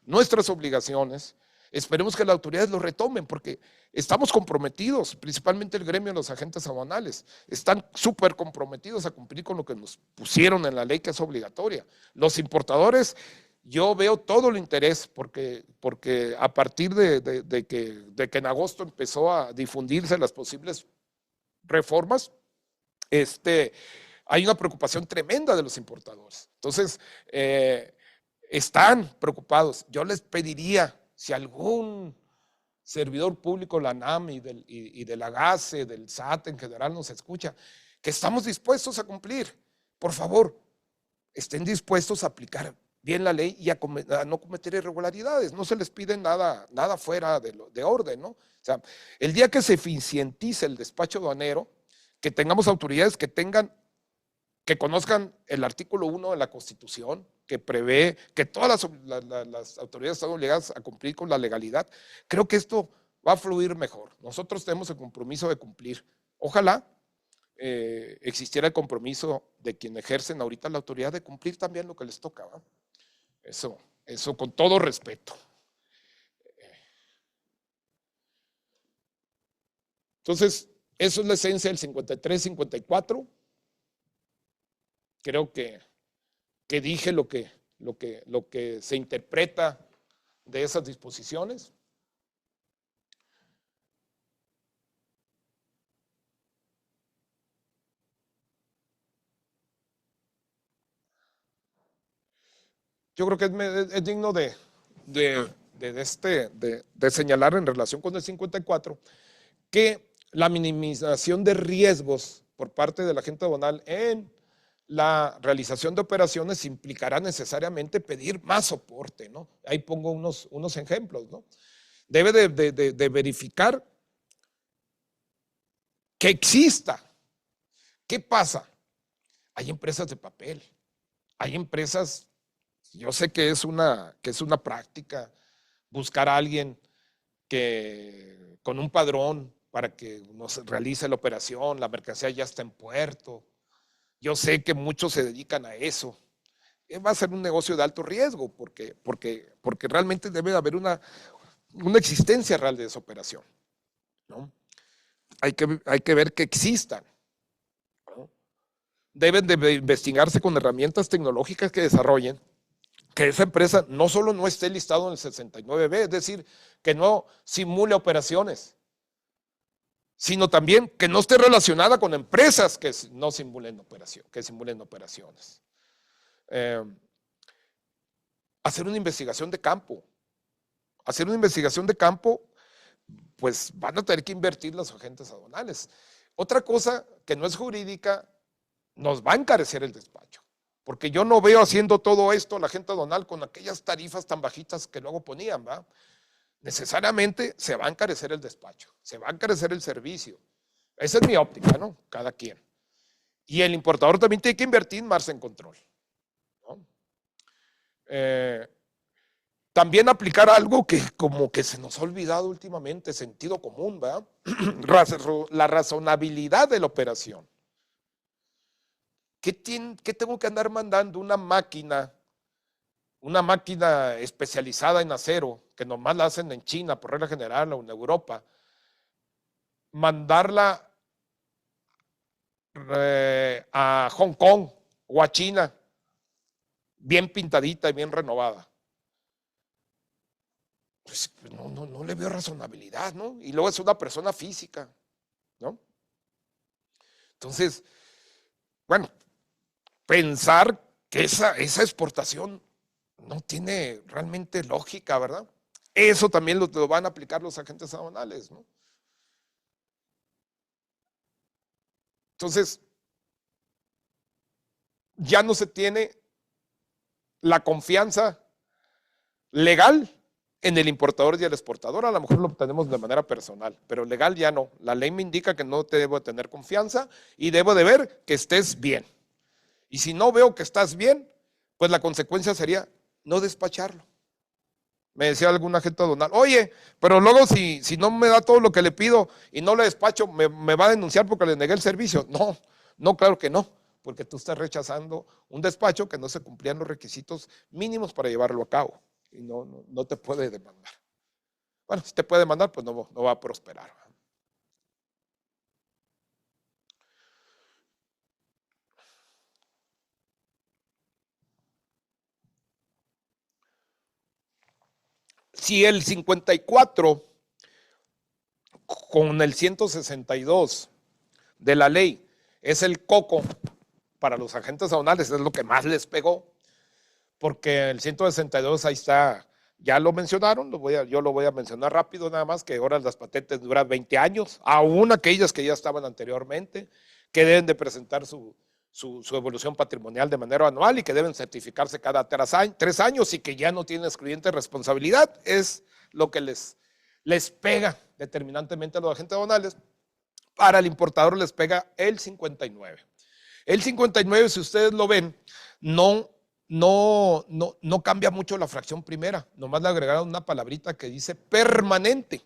nuestras obligaciones, esperemos que las autoridades lo retomen, porque estamos comprometidos, principalmente el gremio de los agentes aduanales, están súper comprometidos a cumplir con lo que nos pusieron en la ley, que es obligatoria. Los importadores, yo veo todo el interés, porque a partir de que en agosto empezó a difundirse las posibles reformas, hay una preocupación tremenda de los importadores. Entonces, están preocupados. Yo les pediría, si algún servidor público, la NAM y de la GASE, del SAT en general nos escucha, que estamos dispuestos a cumplir. Por favor, estén dispuestos a aplicar bien la ley y a no cometer irregularidades. No se les pide nada fuera de orden, ¿no? O sea, el día que se eficientice el despacho aduanero, que tengamos autoridades que conozcan el artículo 1 de la Constitución, que prevé que todas las autoridades están obligadas a cumplir con la legalidad, creo que esto va a fluir mejor. Nosotros tenemos el compromiso de cumplir. Ojalá existiera el compromiso de quien ejercen ahorita la autoridad de cumplir también lo que les toca, ¿va? Eso con todo respeto. Entonces, eso es la esencia del 53-54. Creo que dije lo que se interpreta de esas disposiciones. Yo creo que es digno de señalar en relación con el 54 que la minimización de riesgos por parte del agente aduanal en la realización de operaciones implicará necesariamente pedir más soporte, ¿no? Ahí pongo unos ejemplos, ¿no? Debe de verificar que exista. ¿Qué pasa? Hay empresas de papel, hay empresas, yo sé que es una práctica buscar a alguien que con un padrón para que nos realice la operación, la mercancía ya está en puerto. Yo sé que muchos se dedican a eso. Va a ser un negocio de alto riesgo porque realmente debe de haber una existencia real de esa operación, ¿no? Hay que ver que existan, ¿no? Deben de investigarse con herramientas tecnológicas que desarrollen, que esa empresa no solo no esté listado en el 69B, es decir, que no simule operaciones, sino también que no esté relacionada con empresas que no simulen operaciones. Hacer una investigación de campo. Hacer una investigación de campo, pues van a tener que invertir los agentes aduanales. Otra cosa que no es jurídica, nos va a encarecer el despacho, porque yo no veo haciendo todo esto la agente aduanal con aquellas tarifas tan bajitas que luego ponían, ¿va? Necesariamente se va a encarecer el despacho, se va a encarecer el servicio. Esa es mi óptica, ¿no? Cada quien. Y el importador también tiene que invertir en margen control, ¿no? También aplicar algo que como que se nos ha olvidado últimamente, sentido común, ¿verdad? La razonabilidad de la operación. ¿Qué tengo que andar mandando una máquina especializada en acero, que nomás la hacen en China, por regla general, o en Europa, mandarla a Hong Kong o a China, bien pintadita y bien renovada? Pues no le veo razonabilidad, ¿no? Y luego es una persona física, ¿no? Entonces, bueno, pensar que esa exportación no tiene realmente lógica, ¿verdad? Eso también lo van a aplicar los agentes aduanales, ¿no? Entonces, ya no se tiene la confianza legal en el importador y el exportador. A lo mejor lo obtenemos de manera personal, pero legal ya no. La ley me indica que no te debo tener confianza y debo de ver que estés bien. Y si no veo que estás bien, pues la consecuencia sería no despacharlo. Me decía algún agente aduanal, oye, pero luego si no me da todo lo que le pido y no le despacho, me va a denunciar porque le negué el servicio. No, claro que no, porque tú estás rechazando un despacho que no se cumplían los requisitos mínimos para llevarlo a cabo y no te puede demandar. Bueno, si te puede demandar, pues no va a prosperar. Si el 54 con el 162 de la ley es el coco para los agentes aduanales, es lo que más les pegó, porque el 162 ahí está, ya lo mencionaron, yo lo voy a mencionar rápido nada más, que ahora las patentes duran 20 años, aún aquellas que ya estaban anteriormente, que deben de presentar su evolución patrimonial de manera anual y que deben certificarse cada 3 años y que ya no tienen excluyente responsabilidad, es lo que les pega determinantemente a los agentes aduanales. Para el importador les pega el 59. El 59, si ustedes lo ven, no cambia mucho la fracción primera, nomás le agregaron una palabrita que dice permanente.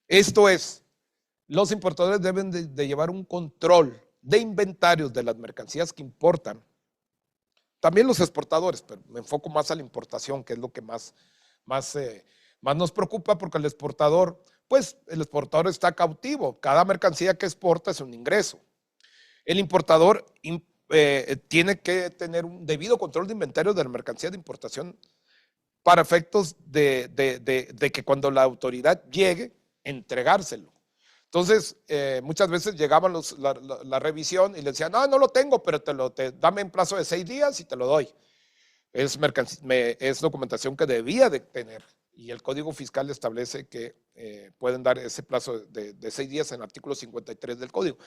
Esto es, los importadores deben de llevar un control de inventarios de las mercancías que importan. También los exportadores, pero me enfoco más a la importación, que es lo que más nos preocupa, porque el exportador está cautivo. Cada mercancía que exporta es un ingreso. El importador tiene que tener un debido control de inventario de la mercancía de importación para efectos de que cuando la autoridad llegue, entregárselo. Entonces, muchas veces llegaban la revisión y le decían, no lo tengo, pero dame en plazo de 6 días y te lo doy. Es documentación que debía de tener. Y el Código Fiscal establece que pueden dar ese plazo de 6 días en el artículo 53 del Código.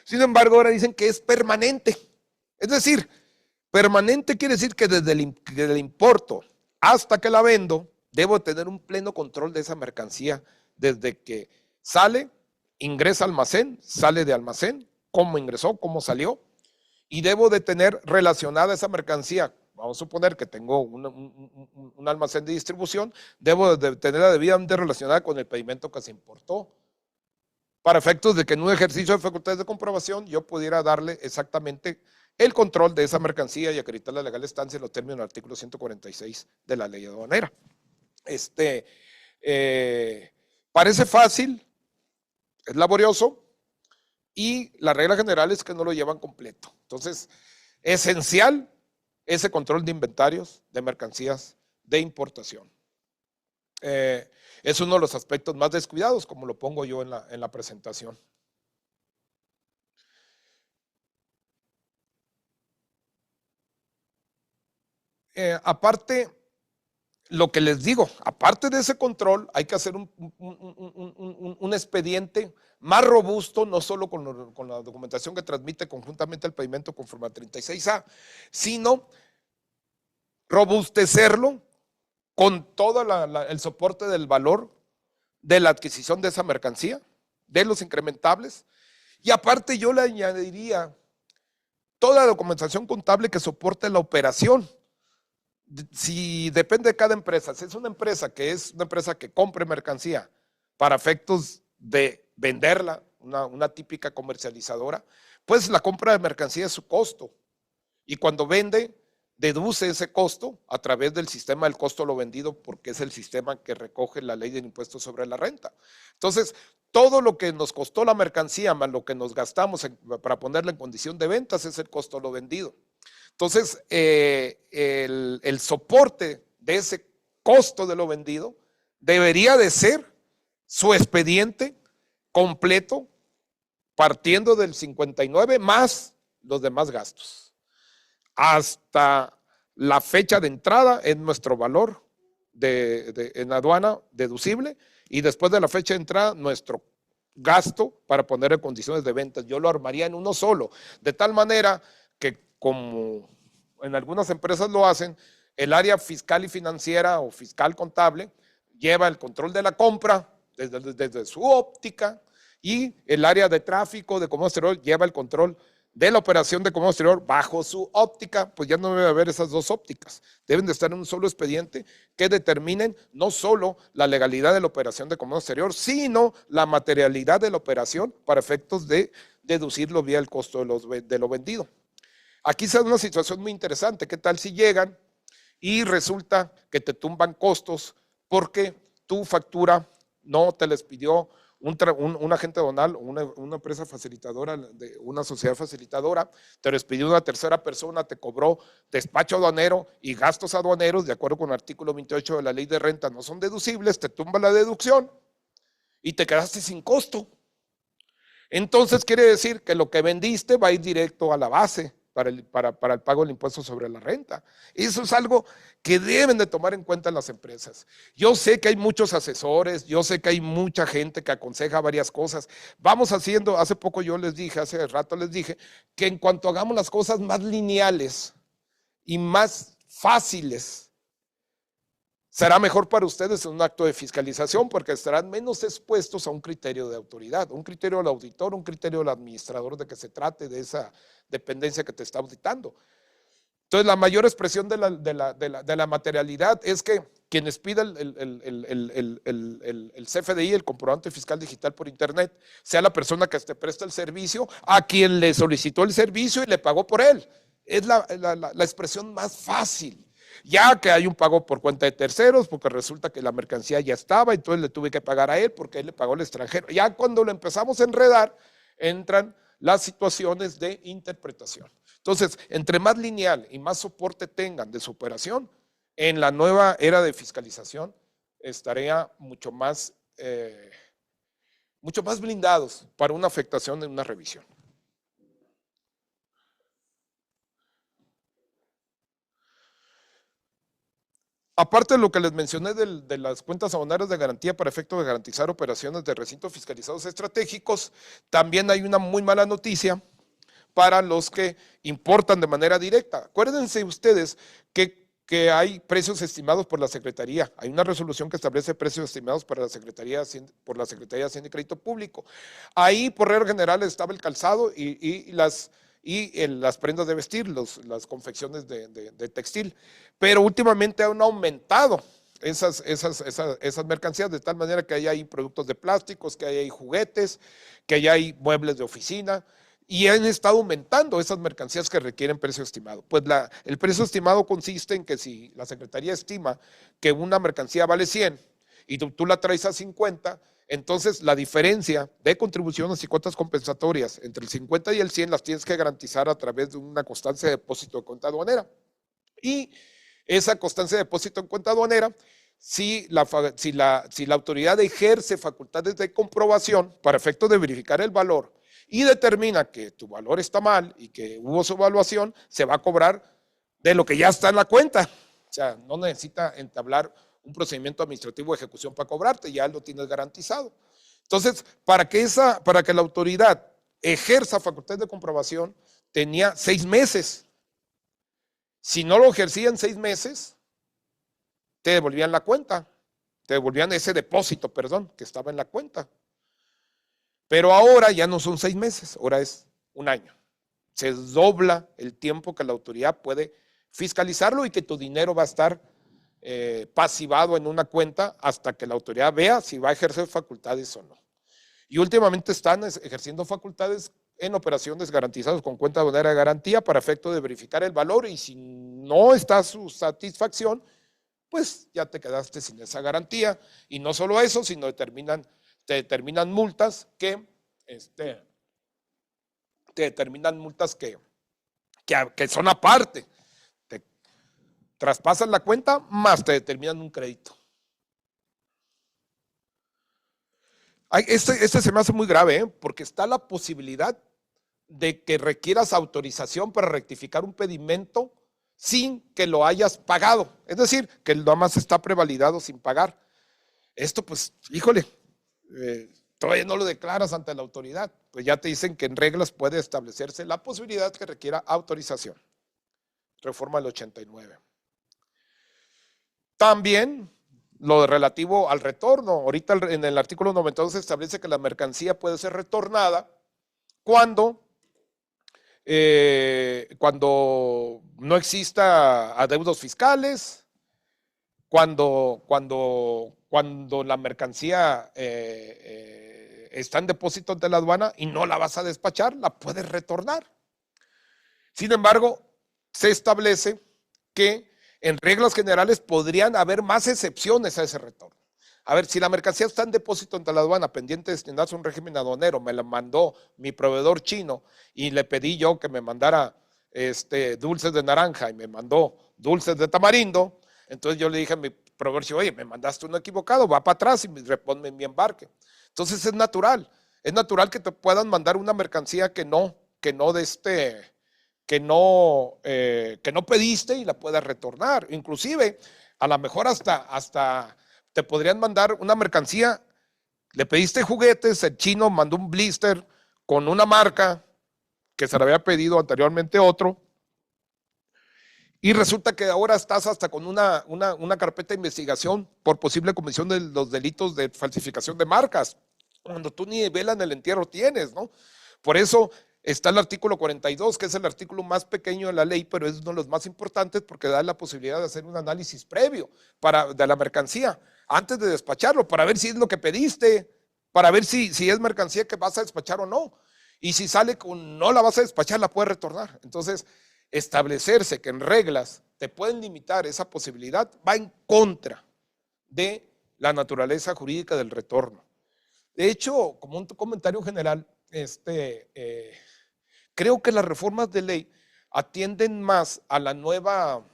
Sin embargo, ahora dicen que es permanente. Es decir, permanente quiere decir que desde el importo hasta que la vendo, debo tener un pleno control de esa mercancía desde que sale, ingresa al almacén, sale de almacén, cómo ingresó, cómo salió, y debo de tener relacionada esa mercancía. Vamos a suponer que tengo un almacén de distribución, debo de tenerla debidamente relacionada con el pedimento que se importó, para efectos de que en un ejercicio de facultades de comprobación yo pudiera darle exactamente el control de esa mercancía y acreditar la legal estancia en los términos del artículo 146 de la ley aduanera. Parece fácil, es laborioso, y la regla general es que no lo llevan completo. Entonces, esencial ese control de inventarios de mercancías de importación. Es uno de los aspectos más descuidados, como lo pongo yo en la presentación. Aparte, lo que les digo, aparte de ese control, hay que hacer un expediente más robusto, no solo con la documentación que transmite conjuntamente el pedimento conforme al 36A, sino robustecerlo con todo el soporte del valor de la adquisición de esa mercancía, de los incrementables, y aparte yo le añadiría toda la documentación contable que soporte la operación. Si depende de cada empresa, si es una empresa que compre mercancía para efectos de venderla, una típica comercializadora, pues la compra de mercancía es su costo, y cuando vende, deduce ese costo a través del sistema del costo de lo vendido, porque es el sistema que recoge la ley del impuesto sobre la renta. Entonces, todo lo que nos costó la mercancía más lo que nos gastamos para ponerla en condición de ventas es el costo de lo vendido. Entonces, el soporte de ese costo de lo vendido debería de ser su expediente completo partiendo del 59 más los demás gastos. Hasta la fecha de entrada es nuestro valor en aduana deducible y después de la fecha de entrada nuestro gasto para poner en condiciones de ventas. Yo lo armaría en uno solo, de tal manera que como en algunas empresas lo hacen, el área fiscal y financiera o fiscal contable lleva el control de la compra desde su óptica y el área de tráfico de comercio exterior lleva el control de la operación de comercio exterior bajo su óptica. Pues ya no debe haber esas dos ópticas. Deben de estar en un solo expediente que determinen no solo la legalidad de la operación de comercio exterior, sino la materialidad de la operación para efectos de deducirlo vía el costo de lo vendido. Aquí se da una situación muy interesante. ¿Qué tal si llegan y resulta que te tumban costos porque tu factura no te les pidió un agente aduanal, una empresa facilitadora, una sociedad facilitadora, te les pidió una tercera persona, te cobró despacho aduanero y gastos aduaneros, de acuerdo con el artículo 28 de la ley de renta, no son deducibles, te tumba la deducción y te quedaste sin costo. Entonces quiere decir que lo que vendiste va a ir directo a la base para el pago del impuesto sobre la renta. Eso es algo que deben de tomar en cuenta las empresas. Yo sé que hay muchos asesores, yo sé que hay mucha gente que aconseja varias cosas. Vamos haciendo, hace poco yo les dije, hace rato les dije, que en cuanto hagamos las cosas más lineales y más fáciles, será mejor para ustedes en un acto de fiscalización porque estarán menos expuestos a un criterio de autoridad, un criterio del auditor, un criterio del administrador de que se trate de esa dependencia que te está auditando. Entonces, la mayor expresión de la materialidad es que quienes pidan el CFDI, el comprobante fiscal digital por internet, sea la persona que te presta el servicio a quien le solicitó el servicio y le pagó por él. Es la expresión más fácil. Ya que hay un pago por cuenta de terceros, porque resulta que la mercancía ya estaba, entonces le tuve que pagar a él porque él le pagó al extranjero. Ya cuando lo empezamos a enredar, entran las situaciones de interpretación. Entonces, entre más lineal y más soporte tengan de su operación, en la nueva era de fiscalización estaría mucho más blindados para una afectación en una revisión. Aparte de lo que les mencioné de las cuentas aduaneras de garantía para efecto de garantizar operaciones de recintos fiscalizados estratégicos, también hay una muy mala noticia para los que importan de manera directa. Acuérdense ustedes que hay precios estimados por la Secretaría. Hay una resolución que establece precios estimados por la Secretaría de Hacienda y Crédito Público. Ahí, por regla general, estaba el calzado y las prendas de vestir, las confecciones de textil. Pero últimamente han aumentado esas mercancías de tal manera que ahí hay productos de plásticos, que ahí hay juguetes, que ahí hay muebles de oficina y han estado aumentando esas mercancías que requieren precio estimado. Pues el precio estimado consiste en que si la Secretaría estima que una mercancía vale 100 y tú la traes a 50, entonces la diferencia de contribuciones y cuotas compensatorias entre el 50 y el 100 las tienes que garantizar a través de una constancia de depósito de cuenta aduanera. Y esa constancia de depósito en cuenta aduanera, si la autoridad ejerce facultades de comprobación para efecto de verificar el valor y determina que tu valor está mal y que hubo su evaluación, se va a cobrar de lo que ya está en la cuenta. O sea, no necesita entablar un procedimiento administrativo de ejecución para cobrarte, ya lo tienes garantizado. Entonces, para que la autoridad ejerza facultades de comprobación, tenía 6 meses. Si no lo ejercían 6 meses, te devolvían la cuenta, te devolvían ese depósito, perdón, que estaba en la cuenta. Pero ahora ya no son 6 meses, ahora es 1 año. Se dobla el tiempo que la autoridad puede fiscalizarlo y que tu dinero va a estar pasivado en una cuenta hasta que la autoridad vea si va a ejercer facultades o no. Y últimamente están ejerciendo facultades en operaciones garantizadas con cuenta aduanera de garantía para efecto de verificar el valor y si no está su satisfacción, pues ya te quedaste sin esa garantía. Y no solo eso, sino te determinan multas que son aparte. Te traspasan la cuenta más te determinan un crédito. Este se me hace muy grave, porque está la posibilidad de que requieras autorización para rectificar un pedimento sin que lo hayas pagado. Es decir, que nada más está prevalidado sin pagar. Esto, pues, híjole, todavía no lo declaras ante la autoridad. Pues ya te dicen que en reglas puede establecerse la posibilidad que requiera autorización. Reforma del 89. También lo relativo al retorno. Ahorita en el artículo 92 se establece que la mercancía puede ser retornada cuando no exista adeudos fiscales, cuando la mercancía está en depósito ante la aduana y no la vas a despachar, la puedes retornar. Sin embargo, se establece que en reglas generales podrían haber más excepciones a ese retorno. A ver, si la mercancía está en depósito ante la aduana, pendiente de destinarse a un régimen aduanero, me la mandó mi proveedor chino y le pedí yo que me mandara dulces de naranja y me mandó dulces de tamarindo, entonces yo le dije a mi proveedor, oye, me mandaste uno equivocado, va para atrás y responde mi embarque. Entonces es natural que te puedan mandar una mercancía que no pediste y la puedas retornar. Inclusive, a lo mejor hasta te podrían mandar una mercancía, le pediste juguetes, el chino mandó un blister con una marca que se le había pedido anteriormente otro, y resulta que ahora estás hasta con una carpeta de investigación por posible comisión de los delitos de falsificación de marcas, cuando tú ni vela en el entierro tienes, ¿no? Por eso está el artículo 42, que es el artículo más pequeño de la ley, pero es uno de los más importantes porque da la posibilidad de hacer un análisis previo de la mercancía antes de despacharlo, para ver si es lo que pediste, para ver si es mercancía que vas a despachar o no. Y si sale con no la vas a despachar, la puedes retornar. Entonces, establecerse que en reglas te pueden limitar esa posibilidad va en contra de la naturaleza jurídica del retorno. De hecho, como un comentario general, creo que las reformas de ley atienden más a la nueva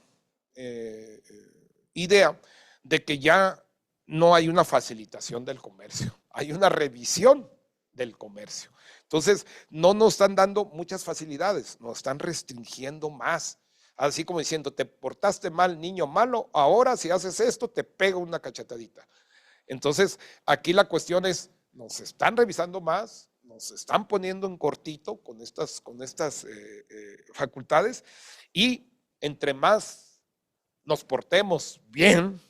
idea de que ya no hay una facilitación del comercio, hay una revisión del comercio. Entonces, no nos están dando muchas facilidades, nos están restringiendo más. Así como diciendo, te portaste mal, niño malo, ahora si haces esto, te pega una cachetadita. Entonces, aquí la cuestión es, nos están revisando más, nos están poniendo en cortito con estas facultades, y entre más nos portemos bien,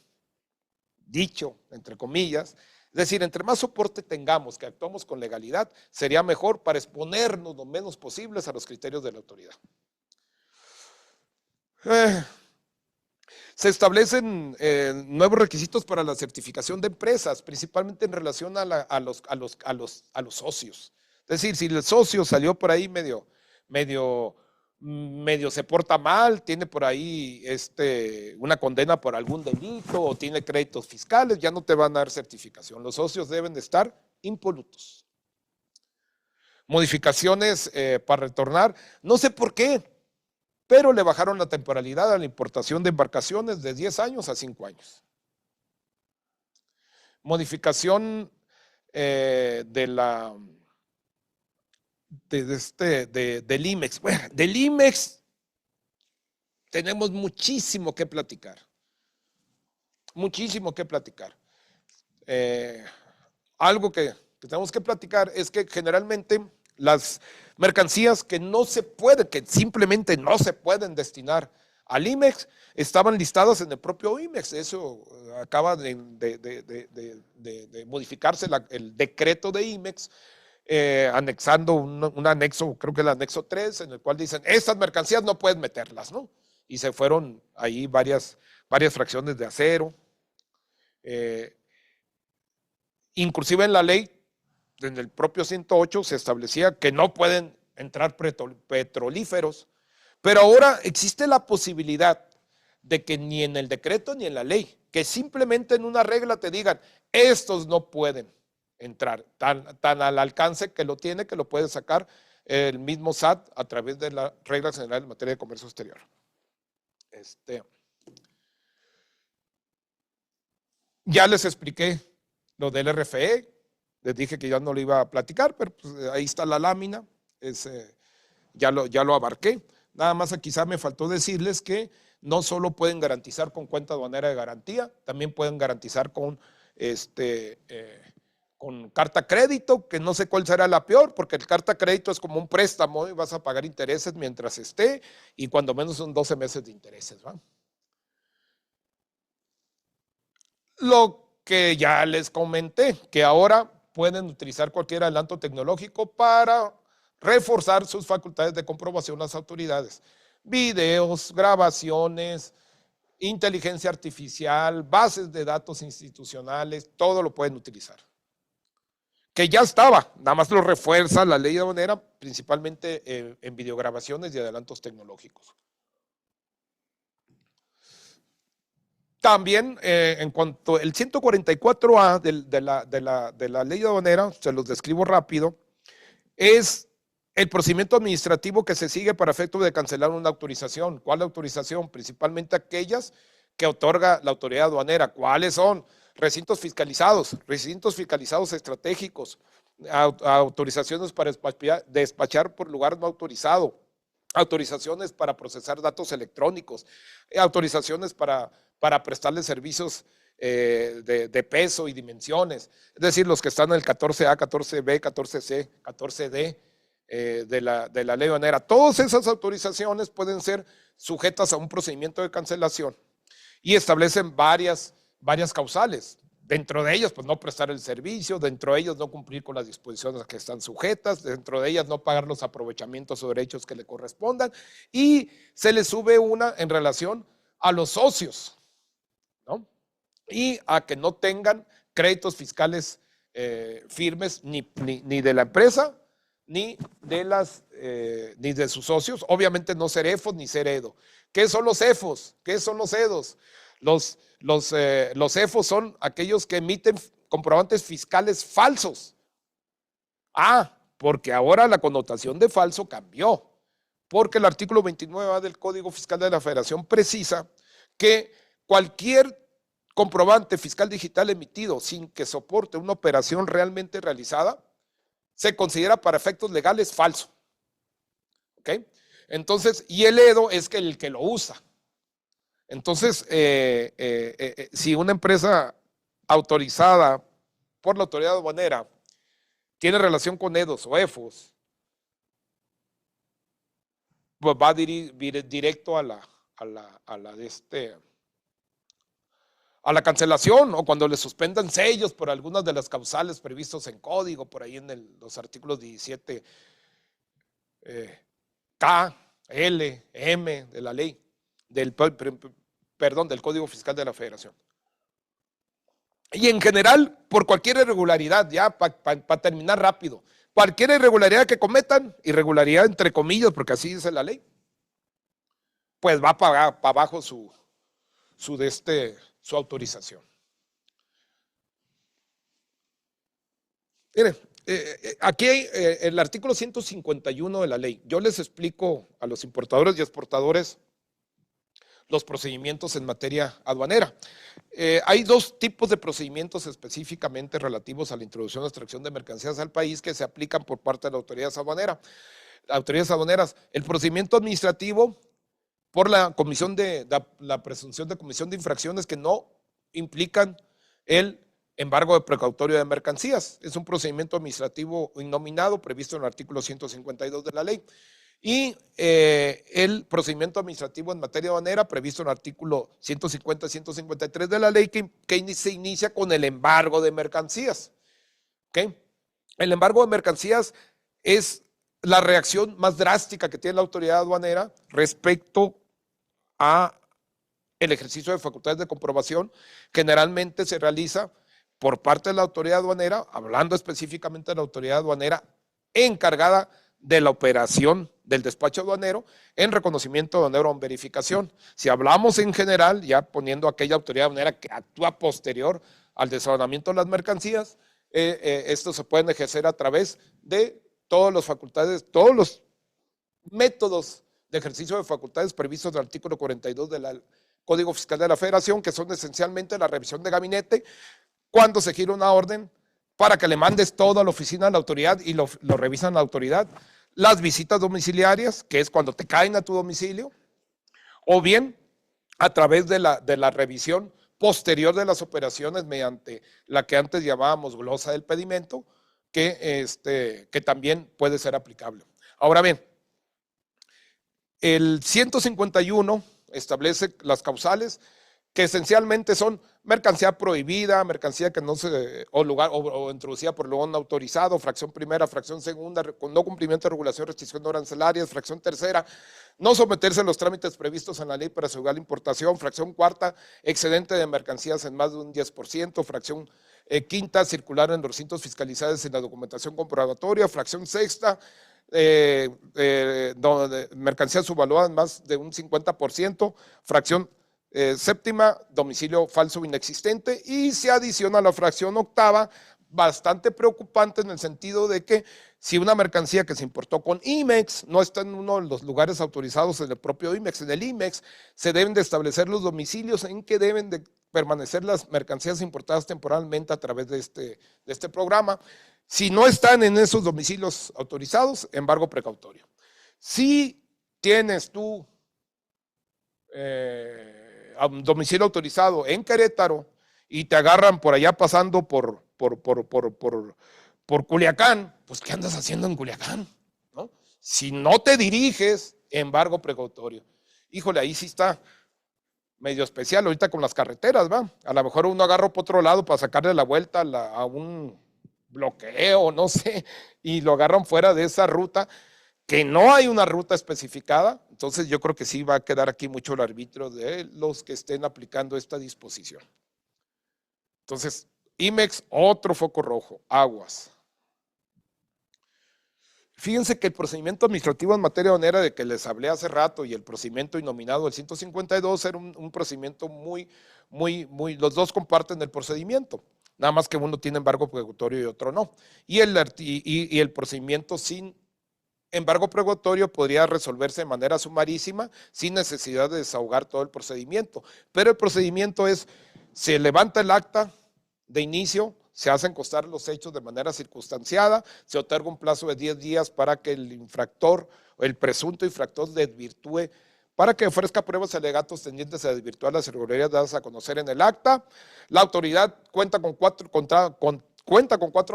dicho entre comillas, es decir, entre más soporte tengamos, que actuamos con legalidad, sería mejor para exponernos lo menos posibles a los criterios de la autoridad. Se establecen nuevos requisitos para la certificación de empresas, principalmente en relación a los socios. Es decir, si el socio salió por ahí medio se porta mal, tiene por ahí una condena por algún delito o tiene créditos fiscales, ya no te van a dar certificación. Los socios deben de estar impolutos. Modificaciones para retornar, no sé por qué, pero le bajaron la temporalidad a la importación de embarcaciones de 10 años a 5 años. Modificación del IMEX. Bueno, del IMEX tenemos muchísimo que platicar. Muchísimo que platicar. Algo que tenemos que platicar es que generalmente las mercancías que simplemente no se pueden destinar al IMEX, estaban listadas en el propio IMEX. Eso acaba de modificarse el decreto de IMEX, anexando un anexo, creo que el anexo 3, en el cual dicen, estas mercancías no puedes meterlas, ¿no? Y se fueron ahí varias fracciones de acero. Inclusive en la ley, en el propio 108, se establecía que no pueden entrar petrolíferos, pero ahora existe la posibilidad de que ni en el decreto ni en la ley, que simplemente en una regla te digan, estos no pueden entrar, tan al alcance que lo tiene, que lo puede sacar el mismo SAT a través de las reglas generales en materia de comercio exterior. Ya les expliqué lo del RFE, Les dije que ya no lo iba a platicar, pero pues, ahí está la lámina, ya lo abarqué. Nada más quizá me faltó decirles que no solo pueden garantizar con cuenta aduanera de garantía, también pueden garantizar con carta crédito, que no sé cuál será la peor, porque el carta crédito es como un préstamo y vas a pagar intereses mientras esté, y cuando menos son 12 meses de intereses, ¿va? Lo que ya les comenté, que ahora pueden utilizar cualquier adelanto tecnológico para reforzar sus facultades de comprobación las autoridades. Videos, grabaciones, inteligencia artificial, bases de datos institucionales, todo lo pueden utilizar. Que ya estaba, nada más lo refuerza la ley aduanera, principalmente en videograbaciones y adelantos tecnológicos. También, en cuanto el 144A de la ley aduanera, se los describo rápido, es el procedimiento administrativo que se sigue para efecto de cancelar una autorización. ¿Cuál autorización? Principalmente aquellas que otorga la autoridad aduanera. ¿Cuáles son? Recintos fiscalizados estratégicos, autorizaciones para despachar por lugar no autorizado, autorizaciones para procesar datos electrónicos, autorizaciones para prestarle servicios de peso y dimensiones, es decir, los que están en el 14A, 14B, 14C, 14D de la ley aduanera. Todas esas autorizaciones pueden ser sujetas a un procedimiento de cancelación y establecen varias causales. Dentro de ellas, pues no prestar el servicio, dentro de ellas no cumplir con las disposiciones que están sujetas, dentro de ellas no pagar los aprovechamientos o derechos que le correspondan, y se le sube una en relación a los socios, ¿no? Y a que no tengan créditos fiscales firmes ni de la empresa, ni de sus socios, obviamente no ser EFOS ni ser EDO. ¿Qué son los EFOS? ¿Qué son los EDOs? Los EFOS son aquellos que emiten comprobantes fiscales falsos. Porque ahora la connotación de falso cambió, porque el artículo 29A del Código Fiscal de la Federación precisa que cualquier comprobante fiscal digital emitido sin que soporte una operación realmente realizada se considera para efectos legales falso. ¿Ok? Entonces, y el EDO es el que lo usa. Entonces, si una empresa autorizada por la autoridad aduanera tiene relación con EDOs o EFOS, pues va directo a la cancelación, o cuando le suspendan sellos por algunas de las causales previstos en código, por ahí en los artículos 17 K, L, M de la ley, del Código Fiscal de la Federación. Y en general, por cualquier irregularidad, ya para terminar rápido, cualquier irregularidad que cometan, irregularidad entre comillas, porque así dice la ley, pues va para abajo su autorización. Miren, aquí hay el artículo 151 de la ley. Yo les explico a los importadores y exportadores los procedimientos en materia aduanera. Hay dos tipos de procedimientos específicamente relativos a la introducción o extracción de mercancías al país que se aplican por parte de las autoridades aduaneras. El procedimiento administrativo por la presunción de comisión de infracciones que no implican el embargo de precautorio de mercancías. Es un procedimiento administrativo innominado previsto en el artículo 152 de la ley. Y el procedimiento administrativo en materia aduanera previsto en el artículo 150 y 153 de la ley que se inicia con el embargo de mercancías. ¿Okay? El embargo de mercancías es la reacción más drástica que tiene la autoridad aduanera respecto a el ejercicio de facultades de comprobación. Generalmente se realiza por parte de la autoridad aduanera, hablando específicamente de la autoridad aduanera encargada de la operación del despacho aduanero en reconocimiento aduanero o en verificación. Si hablamos en general, ya poniendo aquella autoridad aduanera que actúa posterior al desaduanamiento de las mercancías, estos se pueden ejercer a través de todas las facultades, todos los métodos de ejercicio de facultades previstos en el artículo 42 del Código Fiscal de la Federación, que son esencialmente la revisión de gabinete, cuando se gira una orden para que le mandes todo a la oficina de la autoridad y lo revisan la autoridad. Las visitas domiciliarias, que es cuando te caen a tu domicilio, o bien a través de la revisión posterior de las operaciones mediante la que antes llamábamos glosa del pedimento, que también puede ser aplicable. Ahora bien, el 151 establece las causales, que esencialmente son mercancía prohibida, mercancía que no se, o introducida por lugar no autorizado, fracción primera, fracción segunda, con no cumplimiento de regulación, restricción de arancelarias, fracción tercera, no someterse a los trámites previstos en la ley para asegurar la importación, fracción cuarta, excedente de mercancías en más de un 10%, fracción quinta, circular en los recintos fiscalizados sin la documentación comprobatoria, fracción sexta, mercancía subvaluada en más de un 50%, fracción séptima, domicilio falso o inexistente, y se adiciona la fracción octava, bastante preocupante en el sentido de que si una mercancía que se importó con IMEX no está en uno de los lugares autorizados en el propio IMEX, en el IMEX, se deben de establecer los domicilios en que deben de permanecer las mercancías importadas temporalmente a través de este programa. Si no están en esos domicilios autorizados, embargo precautorio. Si tienes tú un domicilio autorizado en Querétaro y te agarran por allá pasando por Culiacán, pues ¿qué andas haciendo en Culiacán? ¿No? Si no te diriges, embargo precautorio. Híjole, ahí sí está medio especial ahorita con las carreteras, ¿va? A lo mejor uno agarra por otro lado para sacarle la vuelta a un bloqueo, no sé, y lo agarran fuera de esa ruta, que no hay una ruta especificada. Entonces yo creo que sí va a quedar aquí mucho el arbitrio de los que estén aplicando esta disposición. Entonces, IMEX, otro foco rojo, aguas. Fíjense que el procedimiento administrativo en materia aduanera de que les hablé hace rato y el procedimiento inominado del 152 era un procedimiento muy, los dos comparten el procedimiento, nada más que uno tiene embargo precautorio y otro no. Y el procedimiento sin embargo precautorio podría resolverse de manera sumarísima sin necesidad de desahogar todo el procedimiento. Pero el procedimiento es, se levanta el acta de inicio, se hacen constar los hechos de manera circunstanciada, se otorga un plazo de 10 días para que el infractor o el presunto infractor desvirtúe, para que ofrezca pruebas y alegatos tendientes a desvirtuar las irregularidades dadas a conocer en el acta. La autoridad cuenta con 4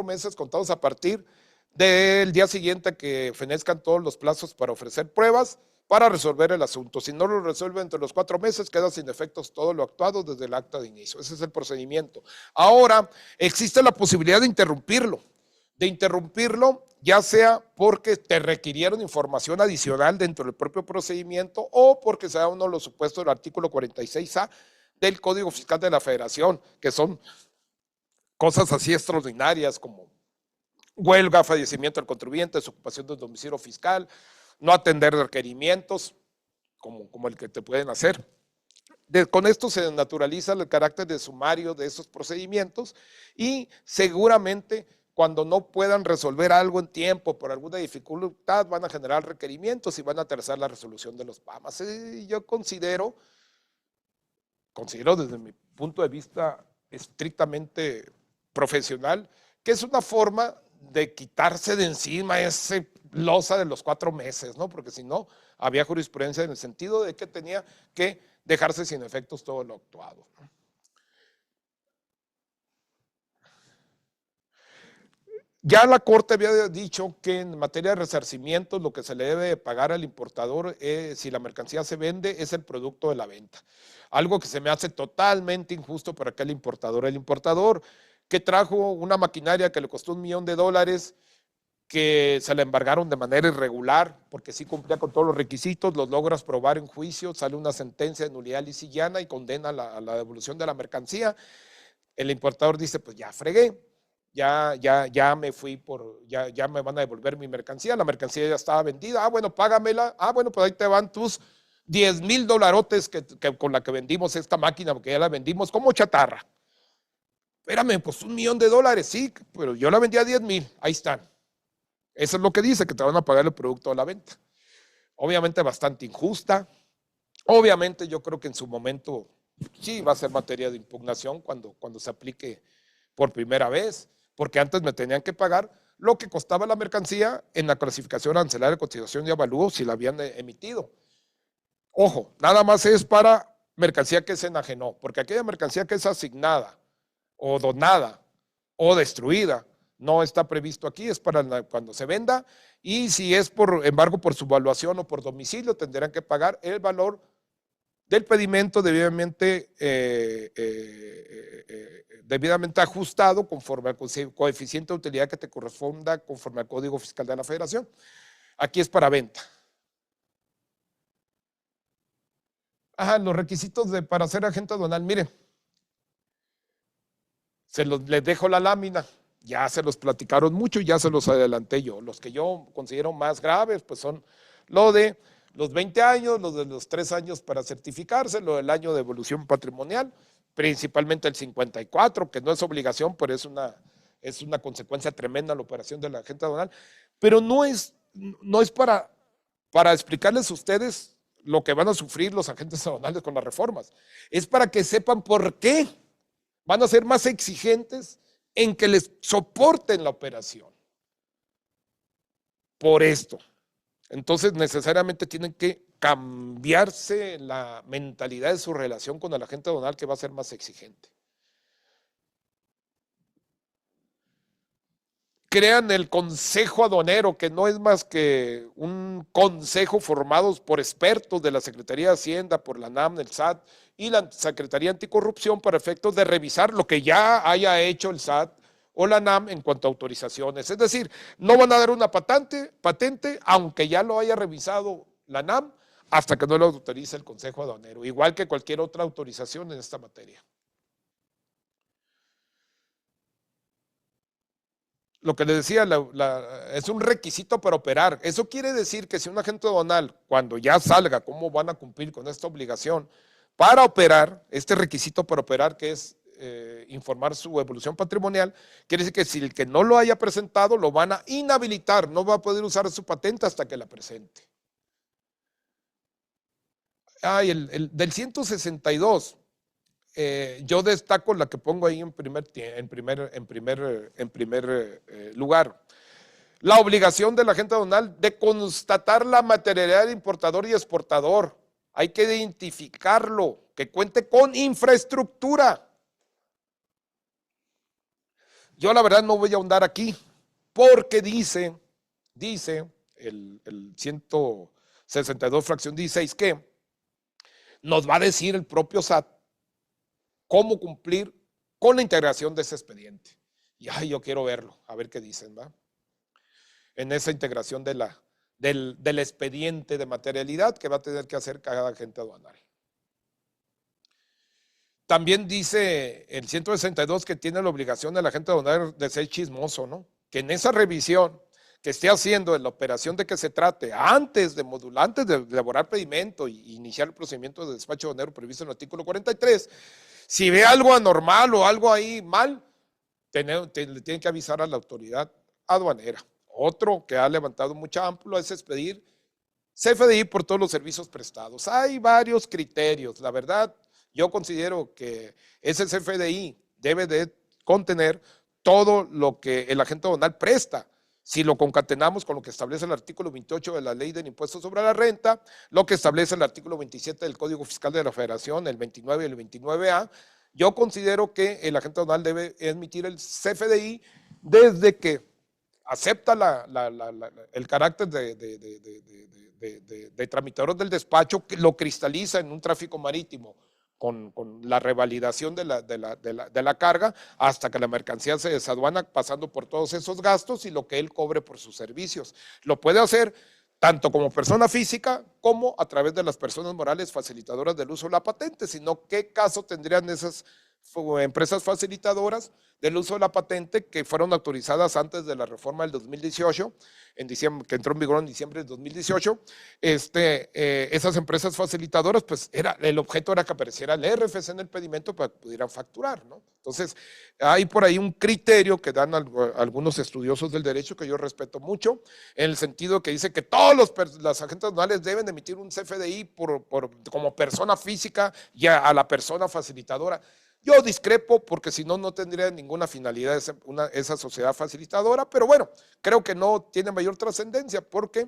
meses contados a partir del día siguiente que fenezcan todos los plazos para ofrecer pruebas para resolver el asunto. Si no lo resuelve entre los 4 meses, queda sin efectos todo lo actuado desde el acta de inicio. Ese es el procedimiento. Ahora, existe la posibilidad de interrumpirlo ya sea porque te requirieron información adicional dentro del propio procedimiento o porque sea uno de los supuestos del artículo 46A del Código Fiscal de la Federación, que son cosas así extraordinarias como huelga, fallecimiento del contribuyente, desocupación del domicilio fiscal, no atender requerimientos como el que te pueden hacer. Con esto se naturaliza el carácter de sumario de esos procedimientos y seguramente cuando no puedan resolver algo en tiempo por alguna dificultad van a generar requerimientos y van a atrasar la resolución de los PAMAS. Y yo considero desde mi punto de vista estrictamente profesional que es una forma de quitarse de encima ese losa de los 4 meses, ¿no? Porque si no, había jurisprudencia en el sentido de que tenía que dejarse sin efectos todo lo actuado. Ya la Corte había dicho que en materia de resarcimientos lo que se le debe pagar al importador si la mercancía se vende es el producto de la venta. Algo que se me hace totalmente injusto para aquel importador. El importador que trajo una maquinaria que le costó $1 millón, que se le embargaron de manera irregular, porque sí cumplía con todos los requisitos, los logras probar en juicio, sale una sentencia de nulidad lisillana y condena a la devolución de la mercancía. El importador dice, pues ya fregué, ya me fui ya me van a devolver mi mercancía, la mercancía ya estaba vendida, bueno, págamela, bueno, pues ahí te van tus $10,000 que con la que vendimos esta máquina, porque ya la vendimos como chatarra. Espérame, pues $1 millón, sí, pero yo la vendí a 10,000, ahí están. Eso es lo que dice, que te van a pagar el producto de la venta. Obviamente bastante injusta. Obviamente yo creo que en su momento sí va a ser materia de impugnación cuando se aplique por primera vez. porque antes me tenían que pagar lo que costaba la mercancía en la clasificación arancelaria de cotización y avalúo si la habían emitido. Ojo, nada más es para mercancía que se enajenó, porque aquella mercancía que es asignada o donada o destruida no está previsto aquí, es para cuando se venda, y si es por embargo por subvaluación o por domicilio, tendrán que pagar el valor del pedimento debidamente ajustado conforme al coeficiente de utilidad que te corresponda conforme al Código Fiscal de la Federación. Aquí es para venta. Los requisitos para ser agente aduanal, miren, les dejo la lámina, ya se los platicaron mucho, ya se los adelanté yo. Los que yo considero más graves, pues son lo de los 20 años, los de los 3 años para certificarse, lo del año de evolución patrimonial, principalmente el 54, que no es obligación, pero es una consecuencia tremenda la operación del agente aduanal, pero no es para explicarles a ustedes lo que van a sufrir los agentes aduanales con las reformas, es para que sepan por qué van a ser más exigentes en que les soporten la operación. Por esto. Entonces, necesariamente tienen que cambiarse la mentalidad de su relación con el agente aduanal, que va a ser más exigente. Crean el Consejo Aduanero, que no es más que un consejo formado por expertos de la Secretaría de Hacienda, por la NAM, el SAT y la Secretaría Anticorrupción para efectos de revisar lo que ya haya hecho el SAT o la NAM en cuanto a autorizaciones. Es decir, no van a dar una patente aunque ya lo haya revisado la NAM, hasta que no lo autorice el Consejo Aduanero, igual que cualquier otra autorización en esta materia. Lo que les decía, es un requisito para operar. Eso quiere decir que si un agente aduanal, cuando ya salga, ¿cómo van a cumplir con esta obligación? Para operar, este requisito para operar, que es informar su evolución patrimonial, quiere decir que si el que no lo haya presentado, lo van a inhabilitar, no va a poder usar su patente hasta que la presente. Del 162, yo destaco la que pongo ahí en primer lugar. La obligación del agente aduanal de constatar la materialidad del importador y exportador. Hay que identificarlo, que cuente con infraestructura. Yo la verdad no voy a ahondar aquí, porque dice el 162 fracción 16 que nos va a decir el propio SAT cómo cumplir con la integración de ese expediente. Y yo quiero verlo, a ver qué dicen, ¿va? En esa integración del expediente de materialidad que va a tener que hacer cada agente aduanal. También dice el 162 que tiene la obligación del agente aduanal de ser chismoso, ¿no? Que en esa revisión que esté haciendo en la operación de que se trate, antes de elaborar pedimento y iniciar el procedimiento de despacho aduanero previsto en el artículo 43, si ve algo anormal o algo ahí mal, le tienen que avisar a la autoridad aduanera. Otro que ha levantado mucha ámpula es expedir CFDI por todos los servicios prestados. Hay varios criterios. La verdad, yo considero que ese CFDI debe de contener todo lo que el agente aduanal presta. Si lo concatenamos con lo que establece el artículo 28 de la Ley del Impuesto sobre la Renta, lo que establece el artículo 27 del Código Fiscal de la Federación, el 29 y el 29A, yo considero que el agente aduanal debe emitir el CFDI desde que acepta el carácter de tramitador del despacho, que lo cristaliza en un tráfico marítimo con la revalidación de la carga hasta que la mercancía se desaduana, pasando por todos esos gastos y lo que él cobre por sus servicios. Lo puede hacer tanto como persona física como a través de las personas morales facilitadoras del uso de la patente, sino qué caso tendrían esas empresas facilitadoras del uso de la patente que fueron autorizadas antes de la reforma del 2018, en diciembre, que entró en vigor en diciembre del 2018. Esas empresas facilitadoras, pues el objeto era que apareciera el RFC en el pedimento para que pudieran facturar, ¿no? Entonces, hay por ahí un criterio que dan algunos estudiosos del derecho que yo respeto mucho, en el sentido que dice que todos los agentes aduanales deben emitir un CFDI como persona física y a la persona facilitadora. Yo discrepo porque si no, no tendría ninguna finalidad esa sociedad facilitadora, pero bueno, creo que no tiene mayor trascendencia porque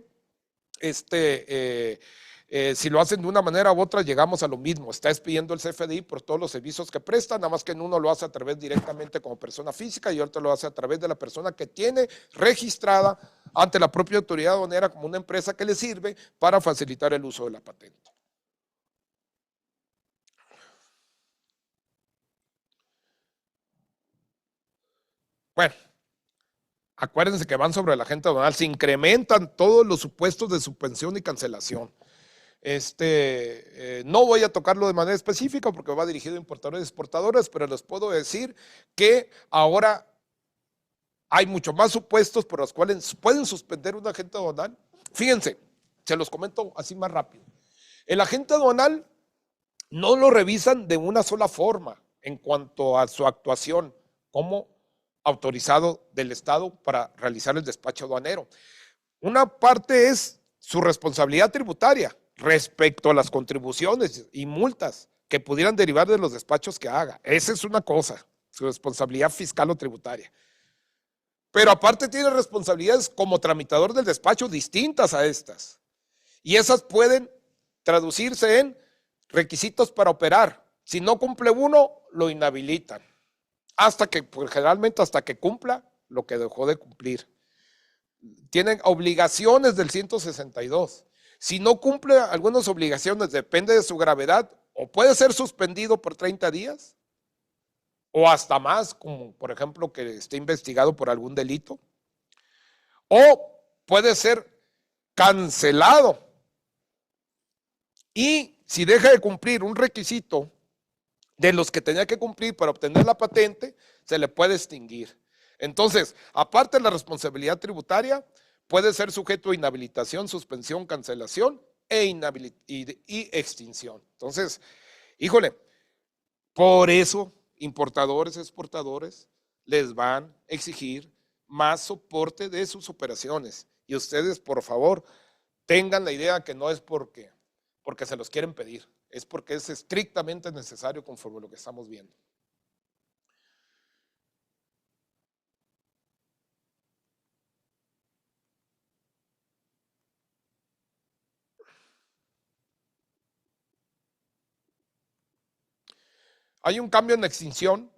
si lo hacen de una manera u otra, llegamos a lo mismo. Está expidiendo el CFDI por todos los servicios que presta, nada más que en uno lo hace a través directamente como persona física y otro lo hace a través de la persona que tiene registrada ante la propia autoridad aduanera como una empresa que le sirve para facilitar el uso de la patente. Bueno, acuérdense que van sobre la agente aduanal, se incrementan todos los supuestos de suspensión y cancelación. No voy a tocarlo de manera específica porque va dirigido a importadores y exportadores, pero les puedo decir que ahora hay mucho más supuestos por los cuales pueden suspender un agente aduanal. Fíjense, se los comento así más rápido. El agente aduanal no lo revisan de una sola forma en cuanto a su actuación como autorizado del Estado para realizar el despacho aduanero. Una parte es su responsabilidad tributaria respecto a las contribuciones y multas que pudieran derivar de los despachos que haga. Esa es una cosa, su responsabilidad fiscal o tributaria. Pero aparte tiene responsabilidades como tramitador del despacho distintas a estas. Y esas pueden traducirse en requisitos para operar. Si no cumple uno, lo inhabilitan. Hasta que, pues, generalmente hasta que cumpla lo que dejó de cumplir. Tienen obligaciones del 162. Si no cumple algunas obligaciones, depende de su gravedad, o puede ser suspendido por 30 días, o hasta más, como por ejemplo que esté investigado por algún delito, o puede ser cancelado. Y si deja de cumplir un requisito de los que tenía que cumplir para obtener la patente, se le puede extinguir. Entonces, aparte de la responsabilidad tributaria, puede ser sujeto a inhabilitación, suspensión, cancelación y extinción. Entonces, híjole, por eso importadores, exportadores les van a exigir más soporte de sus operaciones. Y ustedes, por favor, tengan la idea que no es porque se los quieren pedir, es porque es estrictamente necesario conforme a lo que estamos viendo. Hay un cambio en extinción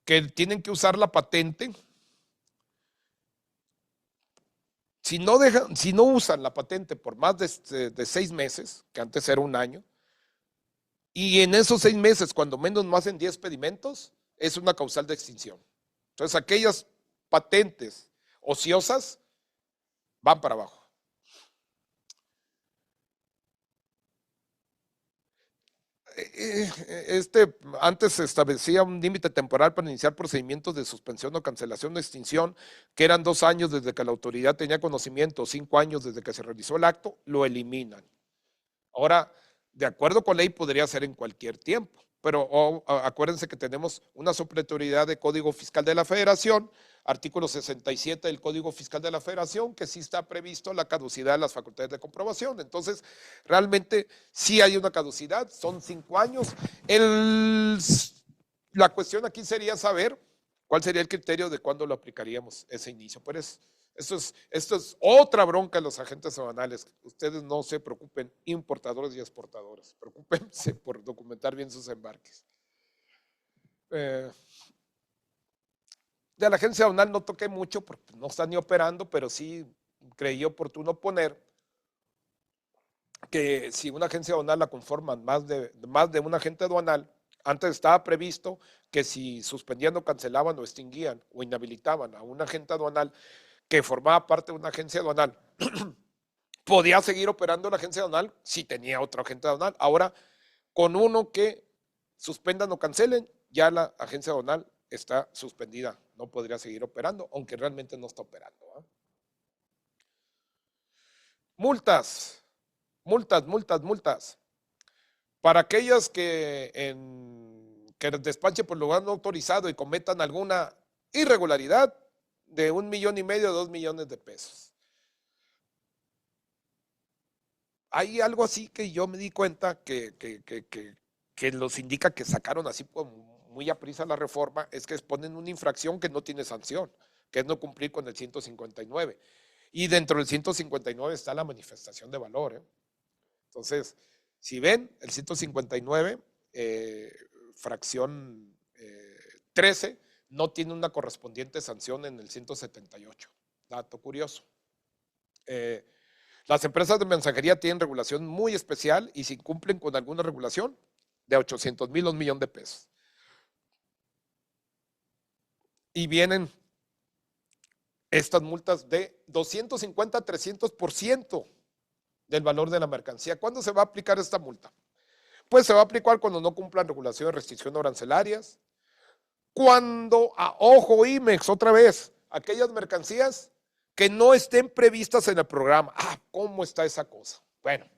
que tienen que usar la patente. Si no usan la patente por más de 6 meses, que antes era un año, y en esos 6 meses, cuando menos no hacen 10 pedimentos, es una causal de extinción. Entonces, aquellas patentes ociosas van para abajo. Antes se establecía un límite temporal para iniciar procedimientos de suspensión o cancelación o extinción, que eran 2 años desde que la autoridad tenía conocimiento, 5 años desde que se realizó el acto, lo eliminan. Ahora, de acuerdo con ley, podría ser en cualquier tiempo, pero acuérdense que tenemos una supletoriedad de Código Fiscal de la Federación, artículo 67 del Código Fiscal de la Federación, que sí está previsto la caducidad de las facultades de comprobación. Entonces, realmente sí hay una caducidad, son 5 años. La cuestión aquí sería saber cuál sería el criterio de cuándo lo aplicaríamos ese inicio. Pues esto es otra bronca de los agentes aduanales. Ustedes no se preocupen, importadores y exportadores. Preocúpense por documentar bien sus embarques. De la agencia aduanal no toqué mucho porque no está ni operando, pero sí creí oportuno poner que si una agencia aduanal la conforman más de un agente aduanal, antes estaba previsto que si suspendían o cancelaban o extinguían o inhabilitaban a un agente aduanal que formaba parte de una agencia aduanal, podía seguir operando la agencia aduanal si tenía otro agente aduanal. Ahora, con uno que suspendan o cancelen, ya la agencia aduanal está suspendida, no podría seguir operando, aunque realmente no está operando. Multas. Para aquellas que despachen por lugar no autorizado y cometan alguna irregularidad, de 1,5 millones a 2 millones de pesos. Hay algo así que yo me di cuenta que los indica que sacaron así como muy aprisa la reforma, es que ponen una infracción que no tiene sanción, que es no cumplir con el 159. Y dentro del 159 está la manifestación de valor. Entonces, si ven, el 159, fracción 13, no tiene una correspondiente sanción en el 178. Dato curioso. Las empresas de mensajería tienen regulación muy especial y si cumplen con alguna regulación, de 800,000 a 1,000,000 de pesos. Y vienen estas multas de 250 a 300% del valor de la mercancía. ¿Cuándo se va a aplicar esta multa? Pues se va a aplicar cuando no cumplan regulaciones, restricciones arancelarias, cuando, ojo IMEX, otra vez, aquellas mercancías que no estén previstas en el programa. ¿Cómo está esa cosa? Bueno,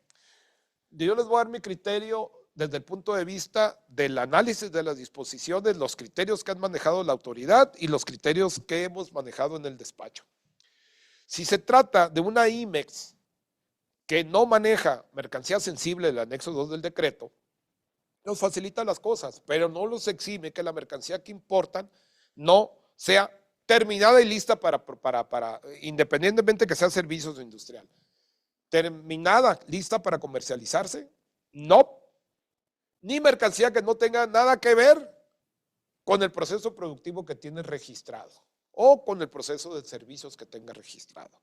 yo les voy a dar mi criterio desde el punto de vista del análisis de las disposiciones, los criterios que han manejado la autoridad y los criterios que hemos manejado en el despacho. Si se trata de una IMEX que no maneja mercancía sensible del anexo 2 del decreto, nos facilita las cosas, pero no los exime que la mercancía que importan no sea terminada y lista para independientemente que sea servicios o industrial. Terminada, lista para comercializarse, no. Ni mercancía que no tenga nada que ver con el proceso productivo que tiene registrado o con el proceso de servicios que tenga registrado.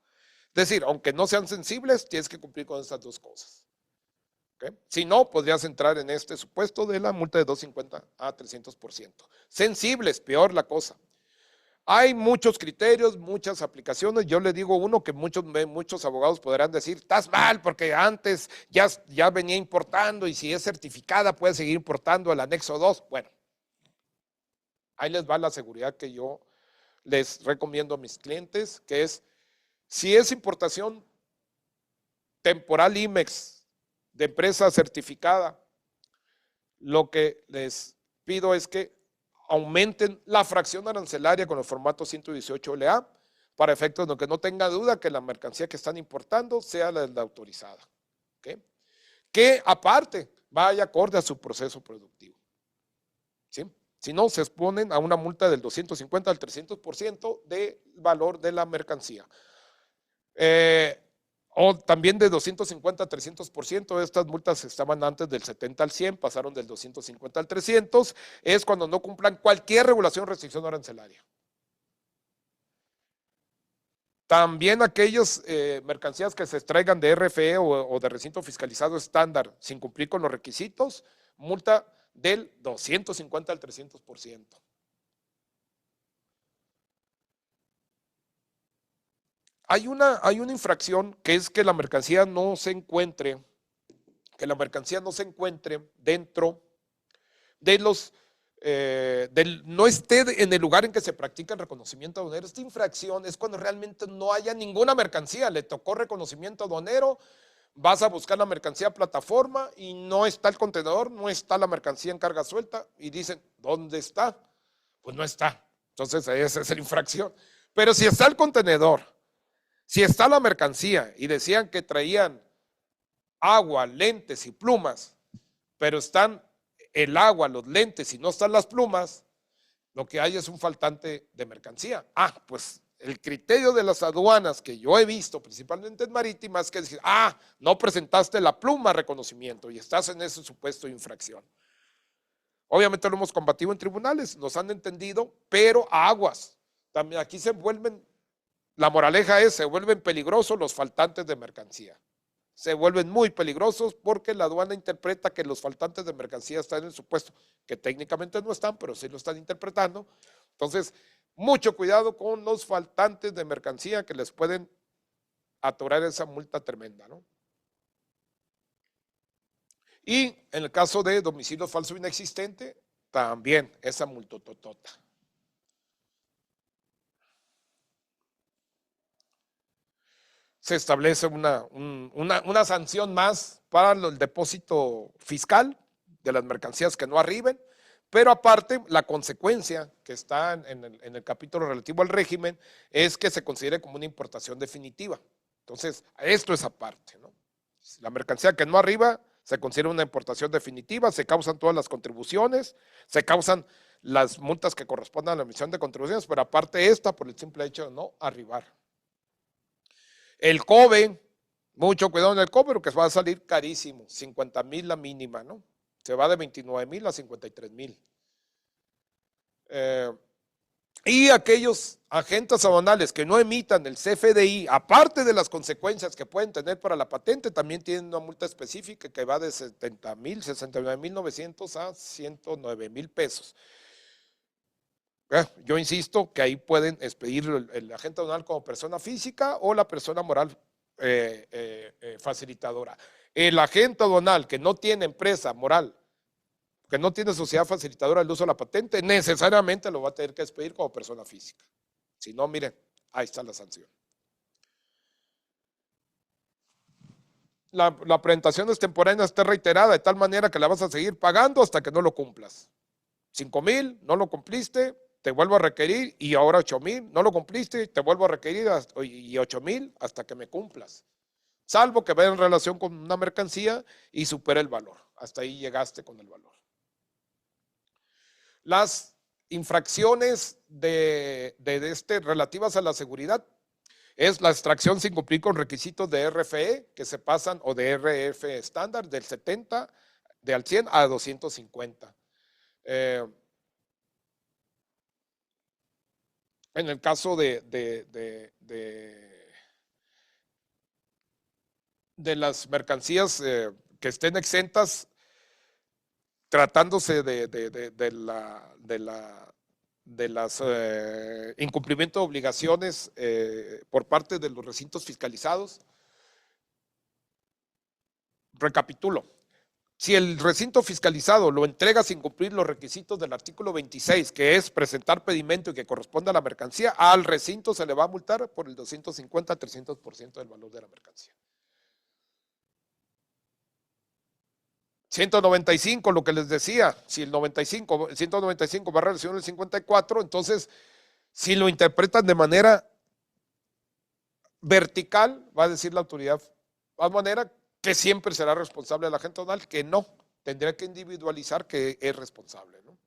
Es decir, aunque no sean sensibles, tienes que cumplir con estas dos cosas. ¿Okay? Si no, podrías entrar en este supuesto de la multa de 250 a 300%. Sensibles, peor la cosa. Hay muchos criterios, muchas aplicaciones. Yo le digo uno que muchos abogados podrán decir, estás mal porque antes ya venía importando y si es certificada puede seguir importando el anexo 2. Bueno, ahí les va la seguridad que yo les recomiendo a mis clientes, que es, si es importación temporal IMEX de empresa certificada, lo que les pido es que aumenten la fracción arancelaria con el formato 118 LA para efectos de que no tenga duda que la mercancía que están importando sea la autorizada. ¿Okay? Que aparte vaya acorde a su proceso productivo. ¿Sí? Si no, se exponen a una multa del 250 al 300% del valor de la mercancía. O también de 250 a 300%, estas multas estaban antes del 70 al 100, pasaron del 250 al 300, es cuando no cumplan cualquier regulación o restricción arancelaria. También aquellas mercancías que se extraigan de RFE o de recinto fiscalizado estándar sin cumplir con los requisitos, multa del 250 al 300%. Hay una infracción que es que la mercancía no se encuentre, dentro de los, no esté en el lugar en que se practica el reconocimiento aduanero. Esta infracción es cuando realmente no haya ninguna mercancía, le tocó reconocimiento aduanero, vas a buscar la mercancía plataforma y no está el contenedor, no está la mercancía en carga suelta y dicen, ¿dónde está? Pues no está. Entonces esa es la infracción. Pero si está el contenedor, si está la mercancía y decían que traían agua, lentes y plumas, pero están el agua, los lentes y no están las plumas, lo que hay es un faltante de mercancía. Pues el criterio de las aduanas que yo he visto, principalmente en marítimas, que decir, no presentaste la pluma a reconocimiento y estás en ese supuesto de infracción. Obviamente lo hemos combatido en tribunales, nos han entendido, pero aguas. También aquí se vuelven, la moraleja es, se vuelven peligrosos los faltantes de mercancía. Se vuelven muy peligrosos porque la aduana interpreta que los faltantes de mercancía están en el supuesto, que técnicamente no están, pero sí lo están interpretando. Entonces, mucho cuidado con los faltantes de mercancía que les pueden atorar esa multa tremenda, ¿no? Y en el caso de domicilio falso inexistente, también esa multototota. Se establece una sanción más para el depósito fiscal de las mercancías que no arriben, pero aparte la consecuencia que está en el capítulo relativo al régimen es que se considere como una importación definitiva. Entonces, esto es aparte, ¿no? La mercancía que no arriba se considera una importación definitiva, se causan todas las contribuciones, se causan las multas que correspondan a la emisión de contribuciones, pero aparte esta por el simple hecho de no arribar. El COBE, mucho cuidado en el COBE porque va a salir carísimo, 50,000 la mínima, ¿no? Se va de 29,000 a 53,000. Y aquellos agentes aduanales que no emitan el CFDI, aparte de las consecuencias que pueden tener para la patente, también tienen una multa específica que va de 70,000, 69,900 a 109,000 pesos. Yo insisto que ahí pueden expedir el agente aduanal como persona física o la persona moral facilitadora. El agente aduanal que no tiene empresa moral, que no tiene sociedad facilitadora del uso de la patente, necesariamente lo va a tener que expedir como persona física. Si no, miren, ahí está la sanción. La presentación extemporánea está reiterada de tal manera que la vas a seguir pagando hasta que no lo cumplas. 5,000, no lo cumpliste, te vuelvo a requerir, y ahora 8,000, no lo cumpliste, te vuelvo a requerir y 8,000 hasta que me cumplas. Salvo que vaya en relación con una mercancía y supere el valor. Hasta ahí llegaste con el valor. Las infracciones relativas a la seguridad es la extracción sin cumplir con requisitos de RFE que se pasan, o de RF estándar, del 70 al 100 a 250. En el caso de las mercancías que estén exentas, tratándose de las incumplimiento de obligaciones por parte de los recintos fiscalizados. Recapitulo. Si el recinto fiscalizado lo entrega sin cumplir los requisitos del artículo 26, que es presentar pedimento y que corresponde a la mercancía, al recinto se le va a multar por el 250 al 300% del valor de la mercancía. 195, lo que les decía, si el 195 va a relación el 54, entonces si lo interpretan de manera vertical, va a decir la autoridad de manera que siempre será responsable el agente aduanal, que no, tendría que individualizar que es responsable, ¿no?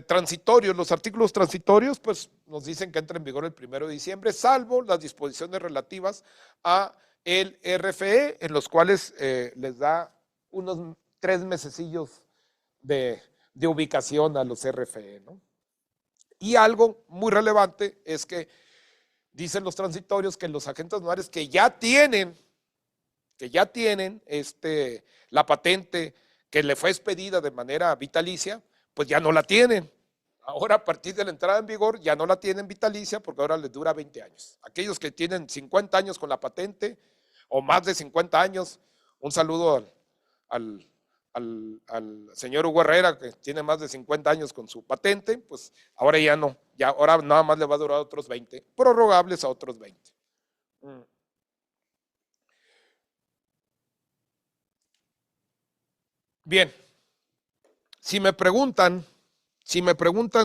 Transitorios, los artículos transitorios, pues nos dicen que entra en vigor el 1 de diciembre, salvo las disposiciones relativas a el RFE, en los cuales les da unos 3 mesecillos de ubicación a los RFE, ¿no? Y algo muy relevante es que dicen los transitorios que los agentes aduanales que ya tienen la patente que le fue expedida de manera vitalicia, pues ya no la tienen. Ahora, a partir de la entrada en vigor, ya no la tienen vitalicia porque ahora les dura 20 años. Aquellos que tienen 50 años con la patente o más de 50 años, un saludo al señor Hugo Herrera, que tiene más de 50 años con su patente, pues ahora ya no, ya ahora nada más le va a durar otros 20, prorrogables a otros 20. Bien, si me preguntan,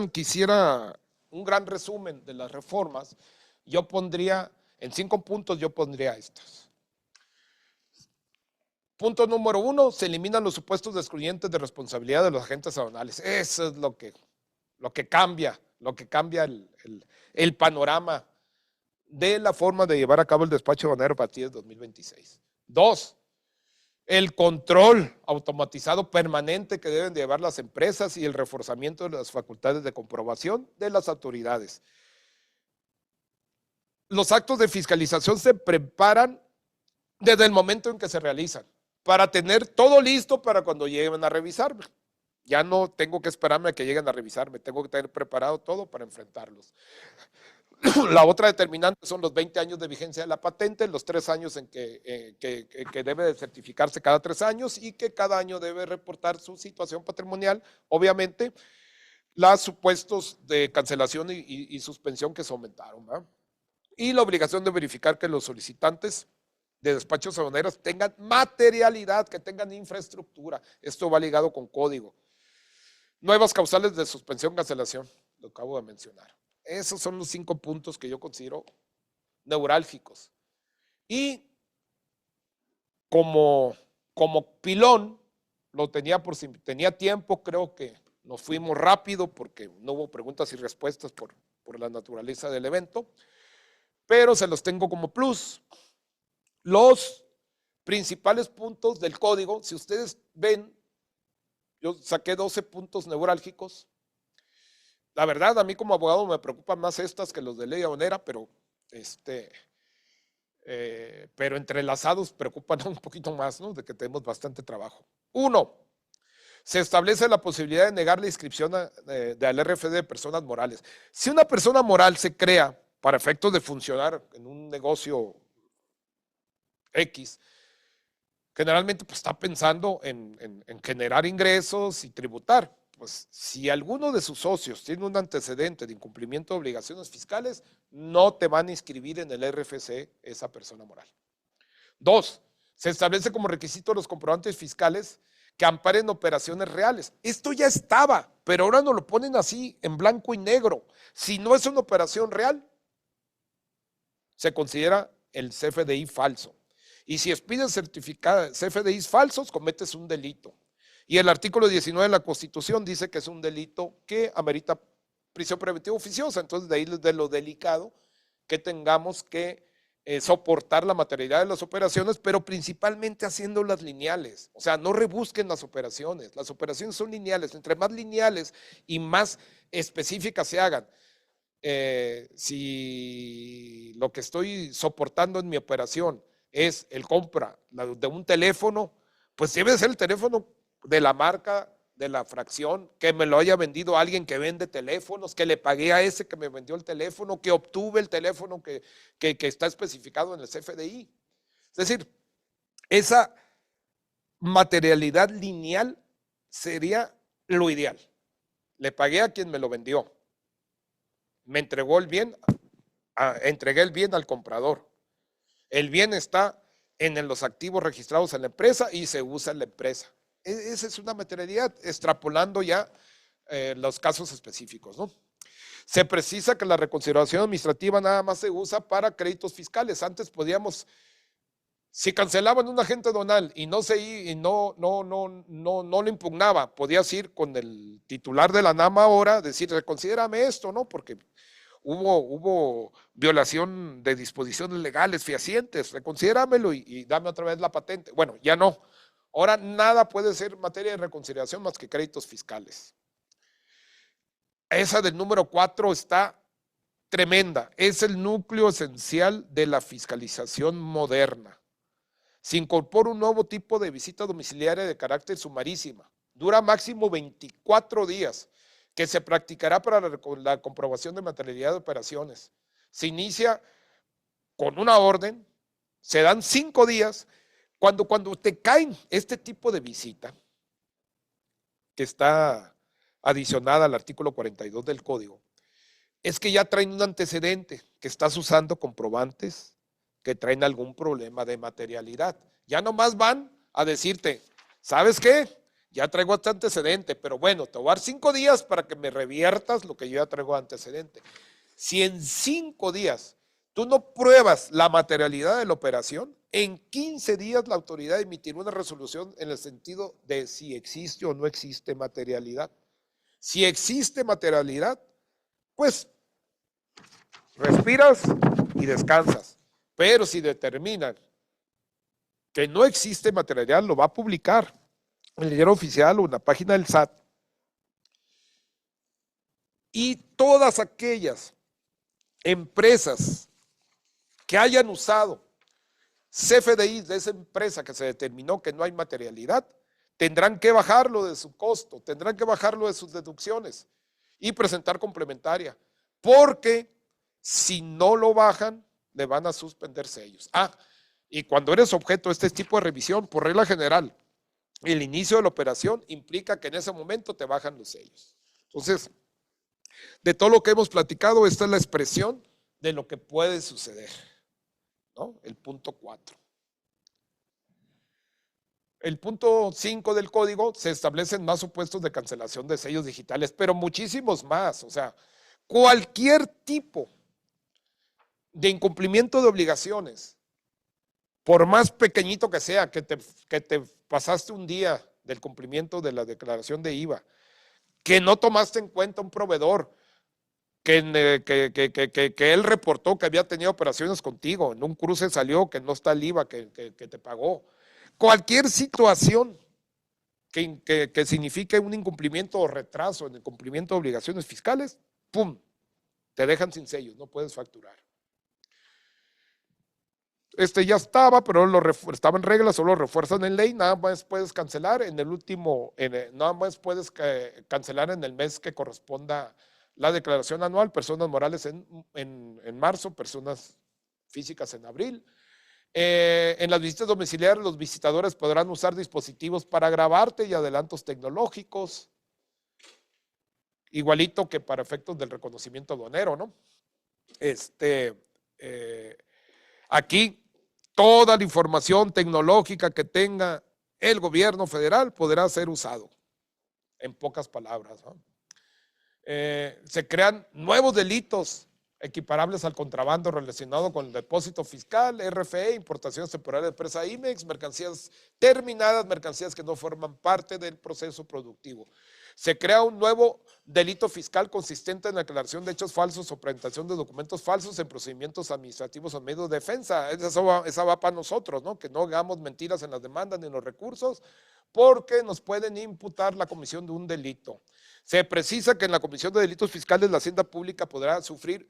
quisiera un gran resumen de las reformas, yo pondría, en 5 puntos yo pondría estas. Punto número 1, se eliminan los supuestos de excluyentes de responsabilidad de los agentes aduanales. Eso es lo que cambia el panorama de la forma de llevar a cabo el despacho aduanero a partir de 2026. 2, el control automatizado permanente que deben de llevar las empresas y el reforzamiento de las facultades de comprobación de las autoridades. Los actos de fiscalización se preparan desde el momento en que se realizan, para tener todo listo para cuando lleguen a revisarme. Ya no tengo que esperarme a que lleguen a revisarme, tengo que tener preparado todo para enfrentarlos. La otra determinante son los 20 años de vigencia de la patente, los 3 años en que debe de certificarse cada 3 años y que cada año debe reportar su situación patrimonial, obviamente, los supuestos de cancelación y suspensión que se aumentaron, ¿verdad? Y la obligación de verificar que los solicitantes de despachos aduaneros tengan materialidad, que tengan infraestructura. Esto va ligado con código. Nuevas causales de suspensión, cancelación, lo acabo de mencionar. Esos son los 5 puntos que yo considero neurálgicos. Y como como pilón, lo tenía por si tenía tiempo, creo que nos fuimos rápido porque no hubo preguntas y respuestas por la naturaleza del evento, pero se los tengo como plus. Los principales puntos del código, si ustedes ven, yo saqué 12 puntos neurálgicos. La verdad, a mí como abogado me preocupan más estas que los de ley aduanera, pero entrelazados preocupan un poquito más, ¿no? De que tenemos bastante trabajo. 1. Se establece la posibilidad de negar la inscripción al RFD de personas morales. Si una persona moral se crea para efectos de funcionar en un negocio X, generalmente pues, está pensando en generar ingresos y tributar. Pues si alguno de sus socios tiene un antecedente de incumplimiento de obligaciones fiscales, no te van a inscribir en el RFC esa persona moral. 2. Se establece como requisito los comprobantes fiscales que amparen operaciones reales. Esto ya estaba, pero ahora nos lo ponen así en blanco y negro. Si no es una operación real, se considera el CFDI falso. Y si expides certificados CFDIs falsos, cometes un delito. Y el artículo 19 de la Constitución dice que es un delito que amerita prisión preventiva oficiosa. Entonces, de ahí de lo delicado que tengamos que soportar la materialidad de las operaciones, pero principalmente haciéndolas lineales. O sea, no rebusquen las operaciones. Las operaciones son lineales. Entre más lineales y más específicas se hagan, si lo que estoy soportando en mi operación es el compra de un teléfono, pues debe ser el teléfono de la marca, de la fracción, que me lo haya vendido alguien que vende teléfonos, que le pagué a ese que me vendió el teléfono, que obtuve el teléfono que está especificado en el CFDI. Es decir, esa materialidad lineal sería lo ideal. Le pagué a quien me lo vendió. Me entregó el bien, entregué el bien al comprador. El bien está en los activos registrados en la empresa y se usa en la empresa. Esa es una materialidad, extrapolando ya los casos específicos, ¿no? Se precisa que la reconsideración administrativa nada más se usa para créditos fiscales. Antes podíamos, si cancelaban un agente aduanal y no lo impugnaba, podías ir con el titular de la NAMA ahora, decir, reconsidérame esto, ¿no? Porque hubo violación de disposiciones legales fehacientes, reconsidéramelo y dame otra vez la patente. Bueno, ya no. Ahora nada puede ser materia de reconsideración más que créditos fiscales. Esa del número 4 está tremenda. Es el núcleo esencial de la fiscalización moderna. Se incorpora un nuevo tipo de visita domiciliaria de carácter sumarísima. Dura máximo 24 días, que se practicará para la comprobación de materialidad de operaciones. Se inicia con una orden, se dan 5 días. Cuando te caen este tipo de visita, que está adicionada al artículo 42 del Código, es que ya traen un antecedente, que estás usando comprobantes que traen algún problema de materialidad. Ya nomás van a decirte, ¿sabes qué? Ya traigo este antecedente, pero bueno, te voy a dar 5 días para que me reviertas lo que yo ya traigo antecedente. Si en 5 días tú no pruebas la materialidad de la operación, en 15 días la autoridad emitirá una resolución en el sentido de si existe o no existe materialidad. Si existe materialidad, pues respiras y descansas. Pero si determinan que no existe materialidad, lo va a publicar en el diario oficial o en la página del SAT. Y todas aquellas empresas que hayan usado CFDI de esa empresa que se determinó que no hay materialidad, tendrán que bajarlo de su costo, tendrán que bajarlo de sus deducciones y presentar complementaria, porque si no lo bajan, le van a suspender sellos. Y cuando eres objeto de este tipo de revisión, por regla general, el inicio de la operación implica que en ese momento te bajan los sellos. Entonces, de todo lo que hemos platicado, esta es la expresión de lo que puede suceder, ¿no? El punto 4. El punto 5 del código, se establecen más supuestos de cancelación de sellos digitales, pero muchísimos más. O sea, cualquier tipo de incumplimiento de obligaciones por más pequeñito que sea, que te pasaste un día del cumplimiento de la declaración de IVA, que no tomaste en cuenta un proveedor, que él reportó que había tenido operaciones contigo, en un cruce salió que no está el IVA que te pagó. Cualquier situación que signifique un incumplimiento o retraso en el cumplimiento de obligaciones fiscales, ¡pum!, te dejan sin sellos, no puedes facturar. Ya estaba, pero estaba en regla, solo refuerzan en ley, nada más puedes cancelar en el último, nada más puedes cancelar en el mes que corresponda la declaración anual, personas morales en marzo, personas físicas en abril. En las visitas domiciliares, los visitadores podrán usar dispositivos para grabarte y adelantos tecnológicos, igualito que para efectos del reconocimiento aduanero, ¿no? Aquí, toda la información tecnológica que tenga el gobierno federal podrá ser usado, en pocas palabras, ¿no? Se crean nuevos delitos equiparables al contrabando relacionado con el depósito fiscal, RFE, importaciones temporales de empresa IMEX, mercancías terminadas, mercancías que no forman parte del proceso productivo. Se crea un nuevo delito fiscal consistente en la declaración de hechos falsos o presentación de documentos falsos en procedimientos administrativos o medios de defensa. Esa va para nosotros, ¿no? Que no hagamos mentiras en las demandas ni en los recursos, porque nos pueden imputar la comisión de un delito. Se precisa que en la Comisión de Delitos Fiscales la Hacienda Pública podrá sufrir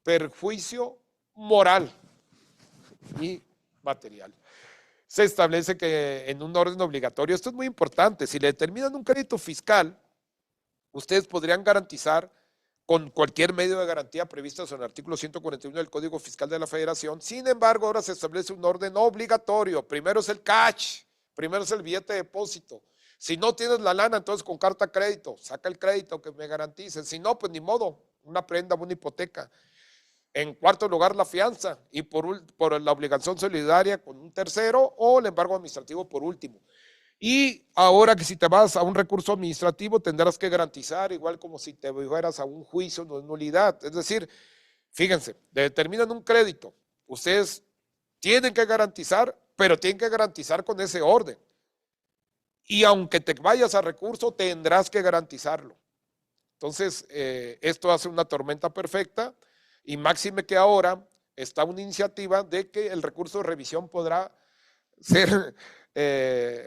perjuicio moral y material. Se establece que en un orden obligatorio, esto es muy importante, si le determinan un crédito fiscal, ustedes podrían garantizar con cualquier medio de garantía previsto en el artículo 141 del Código Fiscal de la Federación. Sin embargo, ahora se establece un orden obligatorio. Primero es el cash, primero es el billete de depósito. Si no tienes la lana, entonces con carta crédito, saca el crédito que me garantice. Si no, pues ni modo, una prenda, una hipoteca. En cuarto lugar, la fianza y por la obligación solidaria con un tercero o el embargo administrativo por último. Y ahora que si te vas a un recurso administrativo tendrás que garantizar, igual como si te fueras a un juicio de nulidad. Es decir, fíjense, determinan un crédito, ustedes tienen que garantizar, pero tienen que garantizar con ese orden. Y aunque te vayas a recurso, tendrás que garantizarlo. Entonces, esto hace una tormenta perfecta. Y máxime que ahora está una iniciativa de que el recurso de revisión podrá ser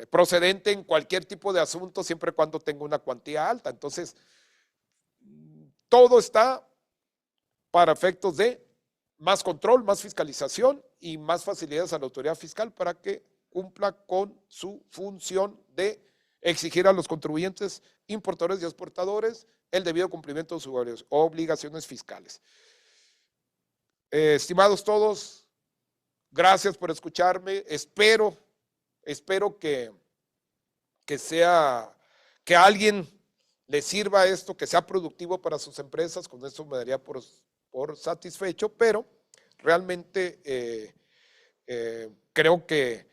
procedente en cualquier tipo de asunto siempre y cuando tenga una cuantía alta. Entonces, todo está para efectos de más control, más fiscalización y más facilidades a la autoridad fiscal para que cumpla con su función de exigir a los contribuyentes, importadores y exportadores el debido cumplimiento de sus obligaciones fiscales. Estimados todos, gracias por escucharme. Espero que a alguien le sirva esto, que sea productivo para sus empresas. Con eso me daría por satisfecho, pero realmente creo que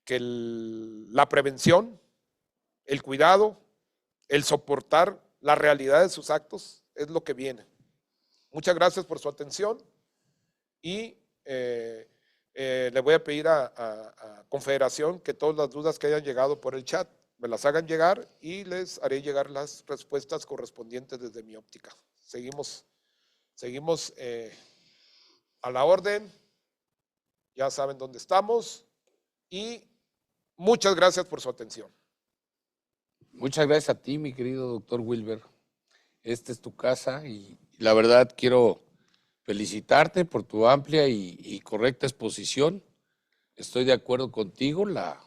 la prevención, el cuidado, el soportar la realidad de sus actos es lo que viene. Muchas gracias por su atención. Y le voy a pedir a Confederación que todas las dudas que hayan llegado por el chat me las hagan llegar y les haré llegar las respuestas correspondientes desde mi óptica. Seguimos a la orden, ya saben dónde estamos y muchas gracias por su atención. Muchas gracias a ti, mi querido doctor Wilber. Esta es tu casa y la verdad quiero felicitarte por tu amplia y correcta exposición. Estoy de acuerdo contigo. La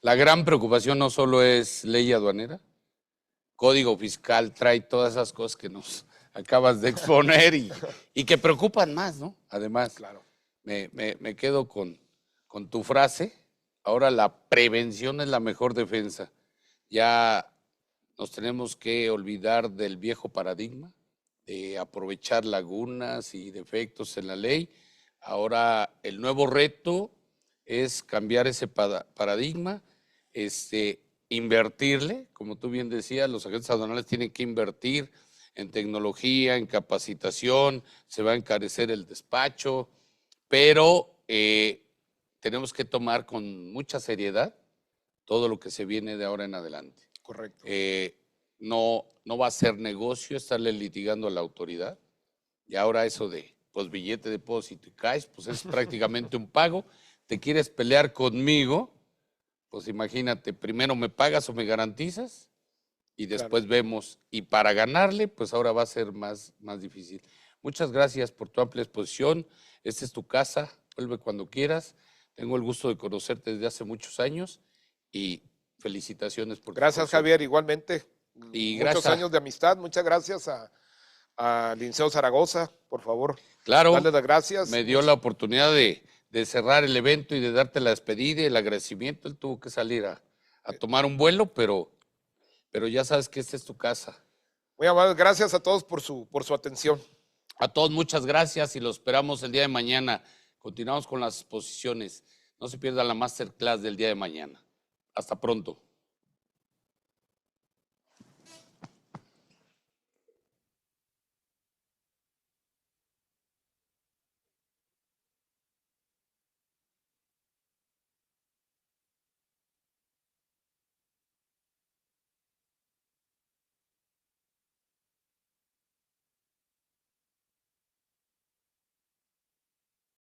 gran preocupación no solo es ley aduanera, código fiscal trae todas esas cosas que nos acabas de exponer y que preocupan más, ¿no? Además, claro, me quedo con tu frase. Ahora la prevención es la mejor defensa. Ya nos tenemos que olvidar del viejo paradigma de aprovechar lagunas y defectos en la ley. Ahora el nuevo reto es cambiar ese paradigma, invertirle, como tú bien decías, los agentes aduanales tienen que invertir en tecnología, en capacitación, se va a encarecer el despacho, pero tenemos que tomar con mucha seriedad todo lo que se viene de ahora en adelante. Correcto. No va a ser negocio estarle litigando a la autoridad. Y ahora eso de, pues, billete, depósito y cash, pues es prácticamente un pago. Te quieres pelear conmigo, pues imagínate, primero me pagas o me garantizas y después vemos. Y para ganarle, pues ahora va a ser más difícil. Muchas gracias por tu amplia exposición. Esta es tu casa, vuelve cuando quieras. Tengo el gusto de conocerte desde hace muchos años y felicitaciones por tu Gracias, consejo. Javier, igualmente. Y Muchos gracias. años de amistad. Muchas gracias a Linceo Zaragoza, por favor. Claro, Darle las gracias. me dio la oportunidad de cerrar el evento y de darte la despedida y el agradecimiento. Él tuvo que salir a tomar un vuelo, pero ya sabes que esta es tu casa. Muy amable, gracias a todos por su atención. A todos muchas gracias y los esperamos el día de mañana. Continuamos con las exposiciones. No se pierda la masterclass del día de mañana. Hasta pronto.